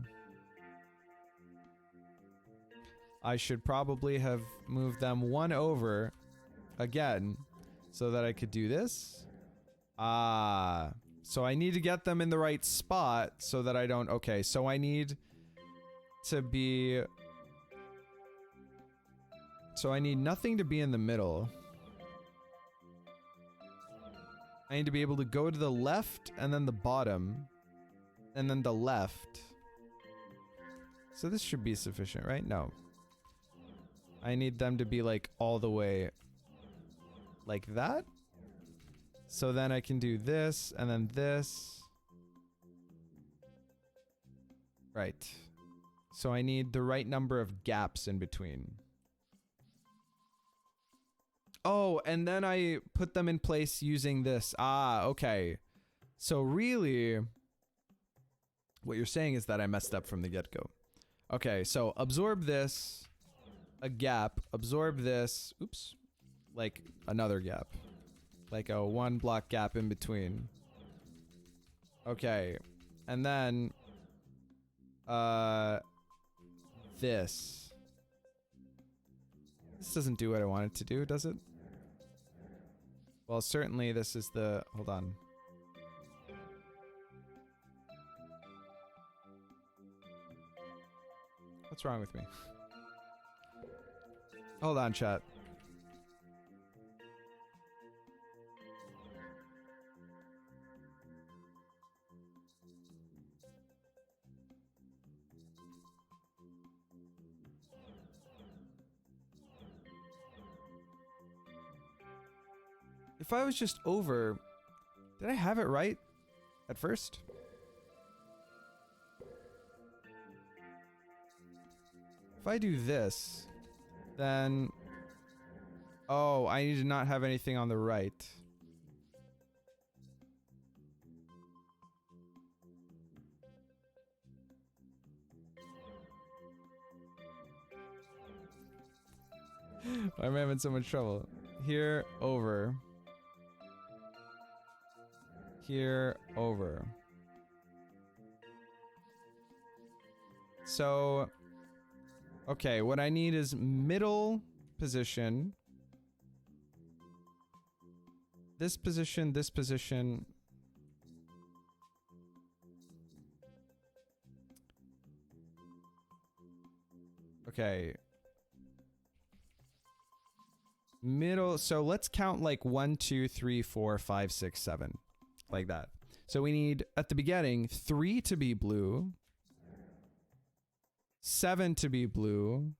S1: I should probably have moved them 1 over again so that I could do this. Ah. So I need to get them in the right spot so that I don't... Okay, so I need to be... So I need nothing to be in the middle. I need to be able to go to the left and then the bottom. And then the left. So this should be sufficient, right? No. I need them to be like all the way like that. So then I can do this and then this. Right. So I need the right number of gaps in between. Oh, and then I put them in place using this. Ah, okay. So really, what you're saying is that I messed up from the get-go. Okay, so absorb this, a gap, absorb this, oops, like another gap. Like a 1 block gap in between. Okay, and then, this. This doesn't do what I want it to do, does it? Well, certainly this is the... Hold on. What's wrong with me? Hold on, chat. If I was just over... Did I have it right at first? If I do this, then... Oh, I need to not have anything on the right. I'm having so much trouble. Here, over. Here, over. So... Okay, what I need is middle position. This position, this position. Okay. Middle, so let's count like 1, 2, 3, 4, 5, 6, 7. Like that. So we need, at the beginning, 3 to be blue. 7 to be blue.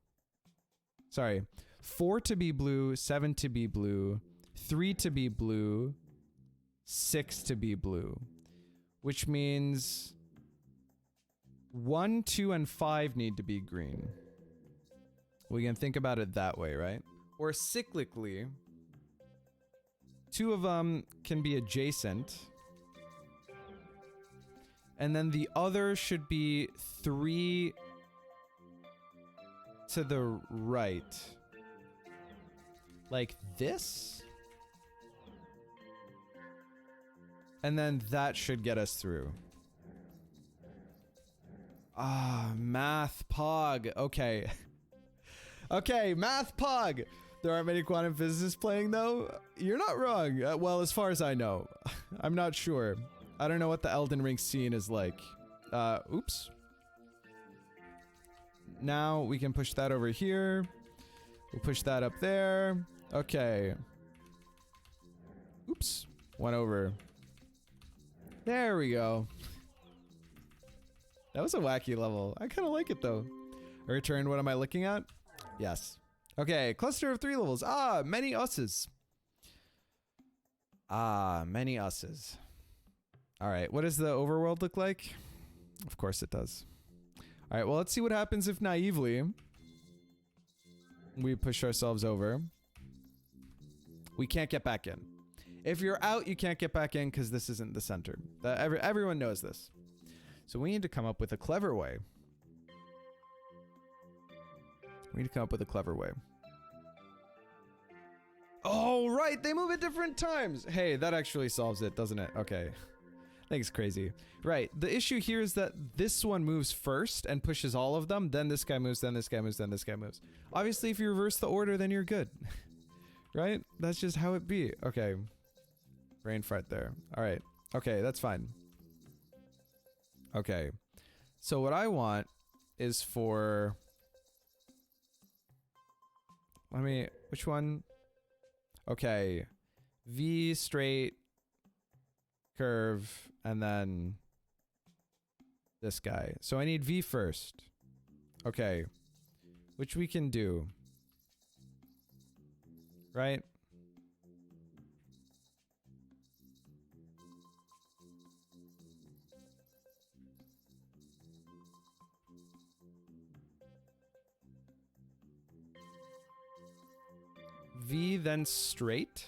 S1: Sorry. 4 to be blue, 7 to be blue, 3 to be blue, 6 to be blue. Which means 1, 2, and 5 need to be green. We can think about it that way, right? Or cyclically, 2 of them can be adjacent. And then the other should be 3 to the right. Like this? And then that should get us through. Ah, math pog. Okay. Okay, math pog. There aren't many quantum physicists playing though. You're not wrong. Well, as far as I know. I'm not sure. I don't know what the Elden Ring scene is like. Oops. Now we can push that over here. We'll push that up there. Okay. Oops. One over. There we go. That was a wacky level. I kind of like it though. A return, what am I looking at? Yes. Okay, cluster of 3 levels. Ah, many us's. Ah, many us's. Alright, what does the overworld look like? Of course it does. Alright, well let's see what happens if naively we push ourselves over. We can't get back in. If you're out, you can't get back in because this isn't the center. Everyone knows this. So we need to come up with a clever way. We need to come up with a clever way. Oh, right, they move at different times. Hey, that actually solves it, doesn't it? Okay. Thanks, crazy. Right, the issue here is that this one moves first and pushes all of them, then this guy moves, then this guy moves, then this guy moves. Obviously, if you reverse the order, then you're good. Right? That's just how it be. Okay. Brain fart there. Alright. Okay, that's fine. Okay. So what I want is for... Which one? Okay. V straight curve and then this guy. So I need V first. Okay. Which we can do. Right? V then straight.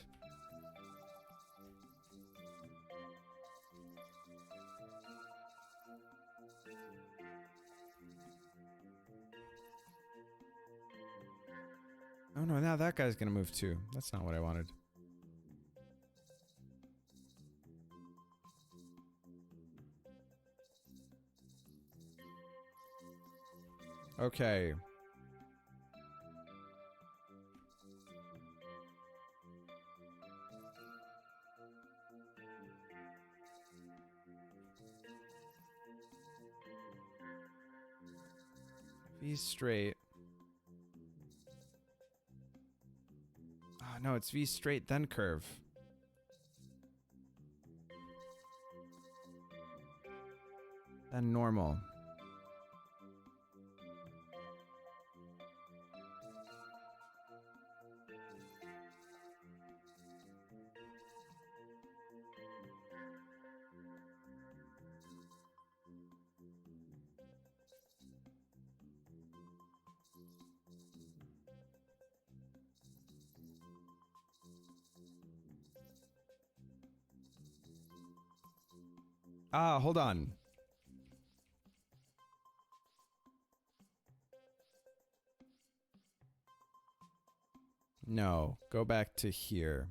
S1: Oh no, now that guy's gonna move too. That's not what I wanted. Okay. V straight. Oh, no, it's V straight, then curve. Then normal. Ah, hold on. No, go back to here.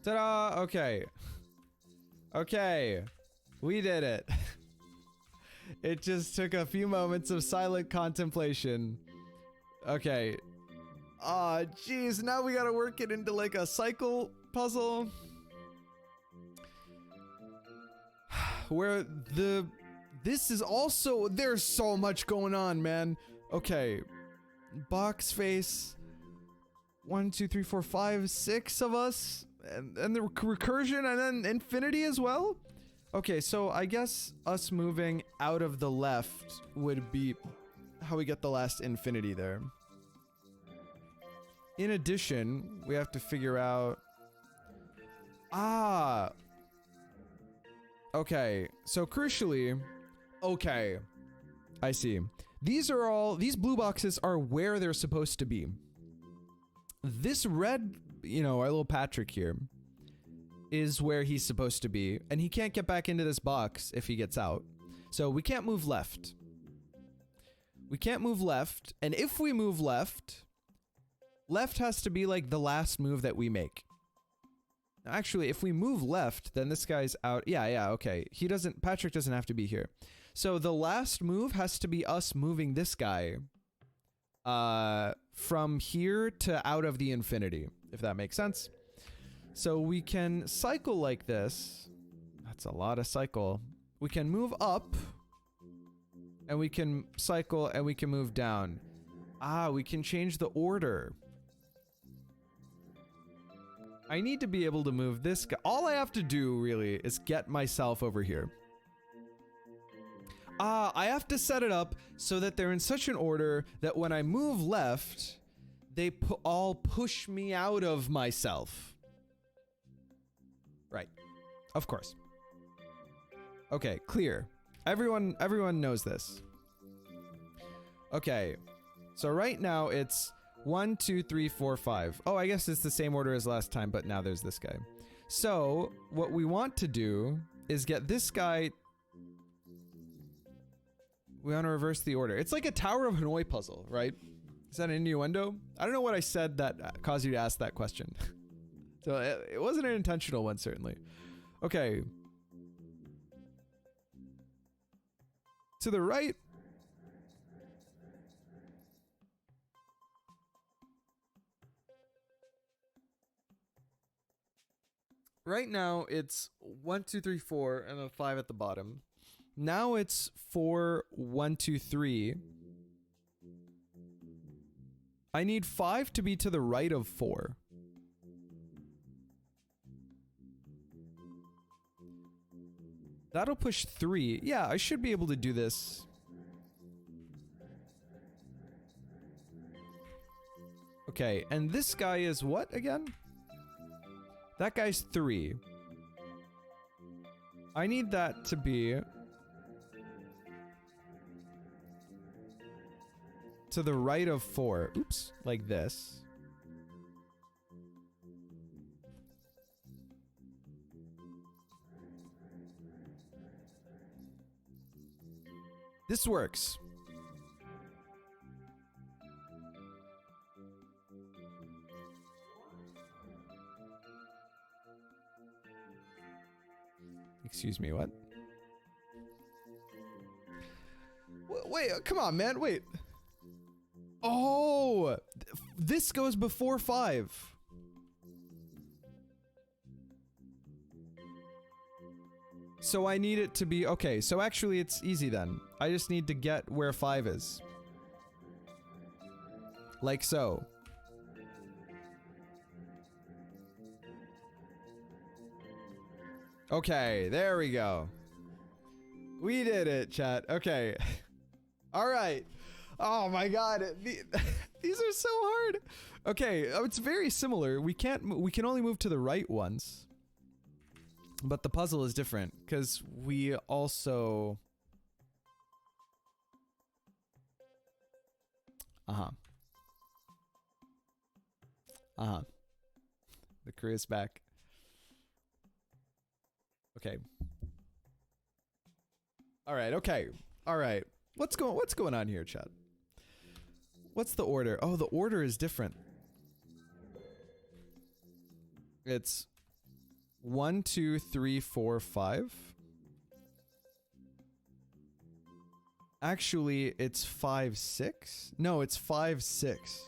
S1: Ta-da! Okay. Okay. We did it. It just took a few moments of silent contemplation. Okay. Aw, jeez. Now we gotta work it into like a cycle puzzle. Where this is also, there's so much going on, man. Okay. Box face. 1, 2, 3, 4, 5, 6 of us. And the recursion and then infinity as well? Okay, so I guess us moving out of the left would be how we get the last infinity there. In addition, we have to figure out... Ah! Okay, so crucially... Okay. I see. These blue boxes are where they're supposed to be. This red, you know, our little Patrick here, is where he's supposed to be, and he can't get back into this box if he gets out. So we can't move left. We can't move left, and if we move left, left has to be like the last move that we make. Actually, if we move left, then this guy's out. Yeah, okay. Patrick doesn't have to be here. So the last move has to be us moving this guy from here to out of the infinity, if that makes sense. So we can cycle like this. That's a lot of cycle. We can move up, and we can cycle, and we can move down. Ah, we can change the order. I need to be able to move this guy. All I have to do, really, is get myself over here. Ah, I have to set it up so that they're in such an order that when I move left, they all push me out of myself. Right. Of course. Okay, clear. Everyone knows this. Okay. So right now it's 1, 2, 3, 4, 5. Oh, I guess it's the same order as last time, but now there's this guy. So what we want to do is get this guy. We want to reverse the order. It's like a Tower of Hanoi puzzle, right? Is that an innuendo? I don't know what I said that caused you to ask that question. So it wasn't an intentional one, certainly. Okay. To the right. Right now it's 1, 2, 3, 4, and then 5 at the bottom. Now it's 4, 1, 2, 3. I need 5 to be to the right of 4. That'll push 3. Yeah, I should be able to do this. Okay, and this guy is what again? That guy's 3. I need that to be to the right of 4. Oops, like this. This works. Excuse me, what? Wait, come on, man, wait. Oh, this goes before 5. So I need it to be, okay, so actually it's easy then. I just need to get where 5 is. Like so. Okay, there we go. We did it, chat. Okay. All right. Oh my god. These are so hard. Okay, it's very similar. We can only move to the right once. But the puzzle is different cuz we also The crew is back. Okay. All right, okay. All right. What's going on here, chat? What's the order? Oh, the order is different. It's 1, 2, 3, 4, 5. Actually, it's 5, 6. No, it's 5, 6.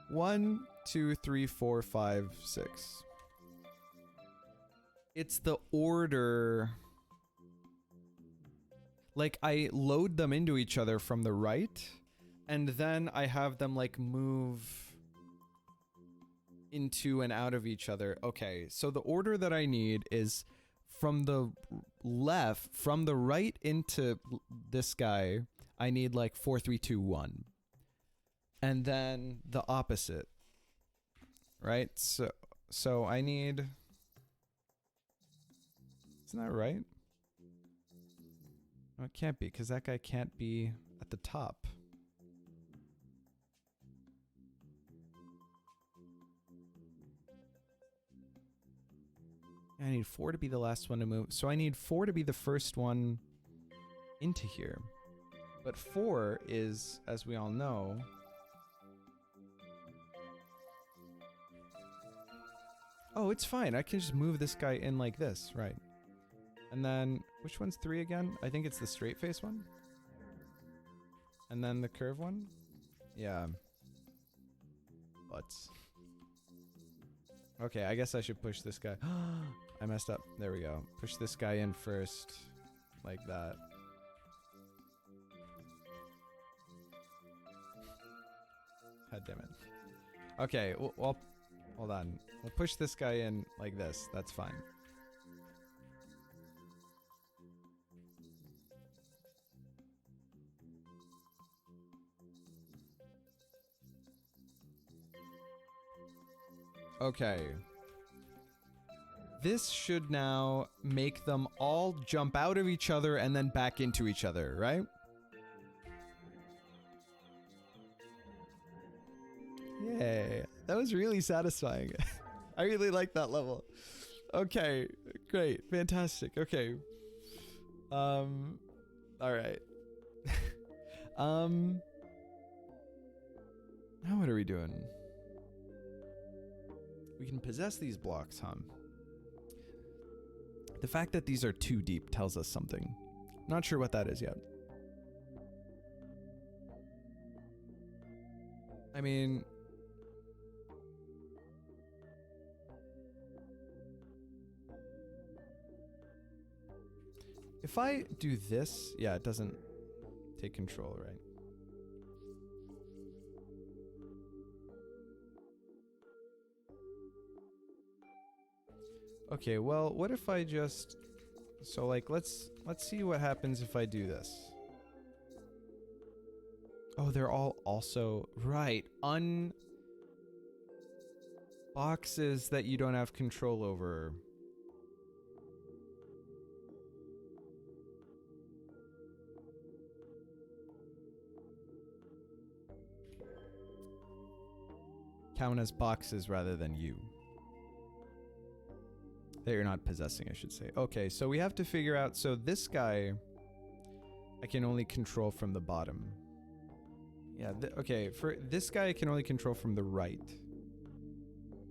S1: 1, 2, 3, 4, 5, 6. It's the order. Like, I load them into each other from the right, and then I have them, like, move into and out of each other. Okay, so the order that I need is from the left, from the right into this guy, I need, like, 4, 3, 2, 1. And then the opposite. Right? So I need... Isn't that right? No, it can't be, because that guy can't be at the top. I need 4 to be the last one to move. So I need 4 to be the first one into here. But 4 is, as we all know... Oh, it's fine. I can just move this guy in like this, right? And then, which one's 3 again? I think it's the straight face one. And then the curve one? Yeah. Butts. Okay, I guess I should push this guy. I messed up. There we go. Push this guy in first. Like that. God damn it. Okay, well, hold on. We'll push this guy in like this. That's fine. Okay. This should now make them all jump out of each other and then back into each other, right? Yay. That was really satisfying. I really like that level. Okay, great, fantastic. Okay. All right. Now what are we doing? We can possess these blocks, huh? The fact that these are too deep tells us something. Not sure what that is yet. I mean... If I do this, yeah, it doesn't take control, right? Okay, well, what if I just... So, like, let's see what happens if I do this. Oh, they're all also... Right, boxes that you don't have control over. count as boxes rather than you. That you're not possessing, I should say. Okay, so we have to figure out, so this guy I can only control from the bottom. Yeah, okay, for this guy I can only control from the right.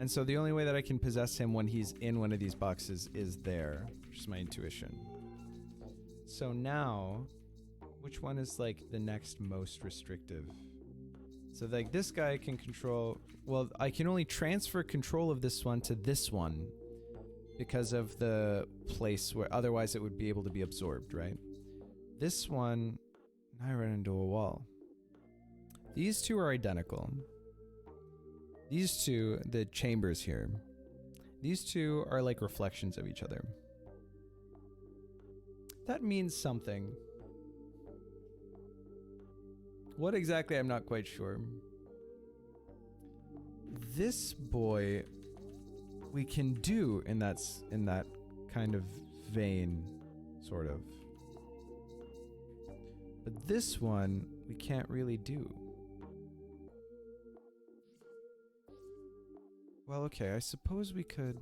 S1: And so the only way that I can possess him when he's in one of these boxes is there, which is my intuition. So now, which one is like the next most restrictive? So like this guy can control, well, I can only transfer control of this one to this one because of the place where otherwise it would be able to be absorbed, right? This one, I ran into a wall. These two are identical. These two, the chambers here, these two are like reflections of each other. That means something. What exactly, I'm not quite sure. This boy we can do in that kind of vein, sort of. But this one we can't really do. Well, okay, I suppose we could.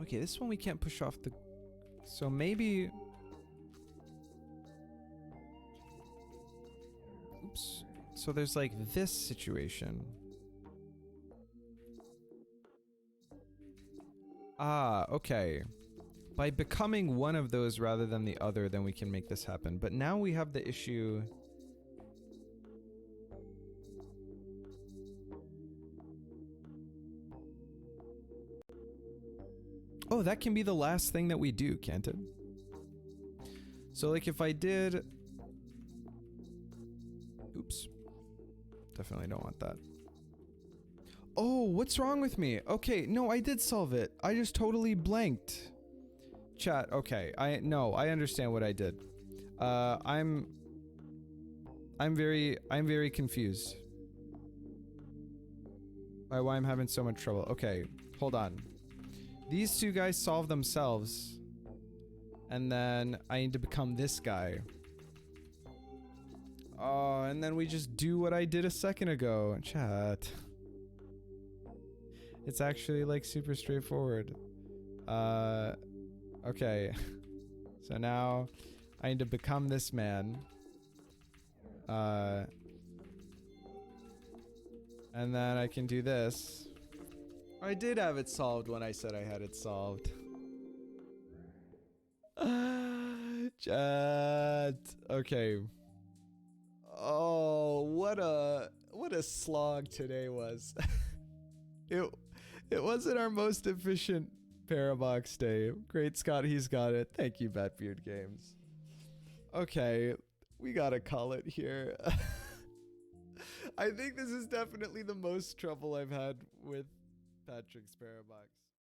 S1: Okay, this one we can't push off the. So maybe. Oops. So there's like this situation. Ah, okay. By becoming one of those rather than the other, then we can make this happen. But now we have the issue. Oh, that can be the last thing that we do, can't it? So like if I did. Oops. Definitely don't want that. Oh, what's wrong with me? Okay, no, I did solve it. I just totally blanked. Chat, okay. I understand what I did. I'm very confused. By why I'm having so much trouble. Okay, hold on. These two guys solve themselves. And then I need to become this guy. Oh, and then we just do what I did a second ago. Chat. It's actually like super straightforward. Okay. So now I need to become this man. And then I can do this. I did have it solved when I said I had it solved. Chat. Okay. Oh, what a slog today was. It wasn't our most efficient Parabox day. Great Scott, he's got it. Thank you, Batbeard Games. Okay, we gotta call it here. I think this is definitely the most trouble I've had with Patrick's Parabox.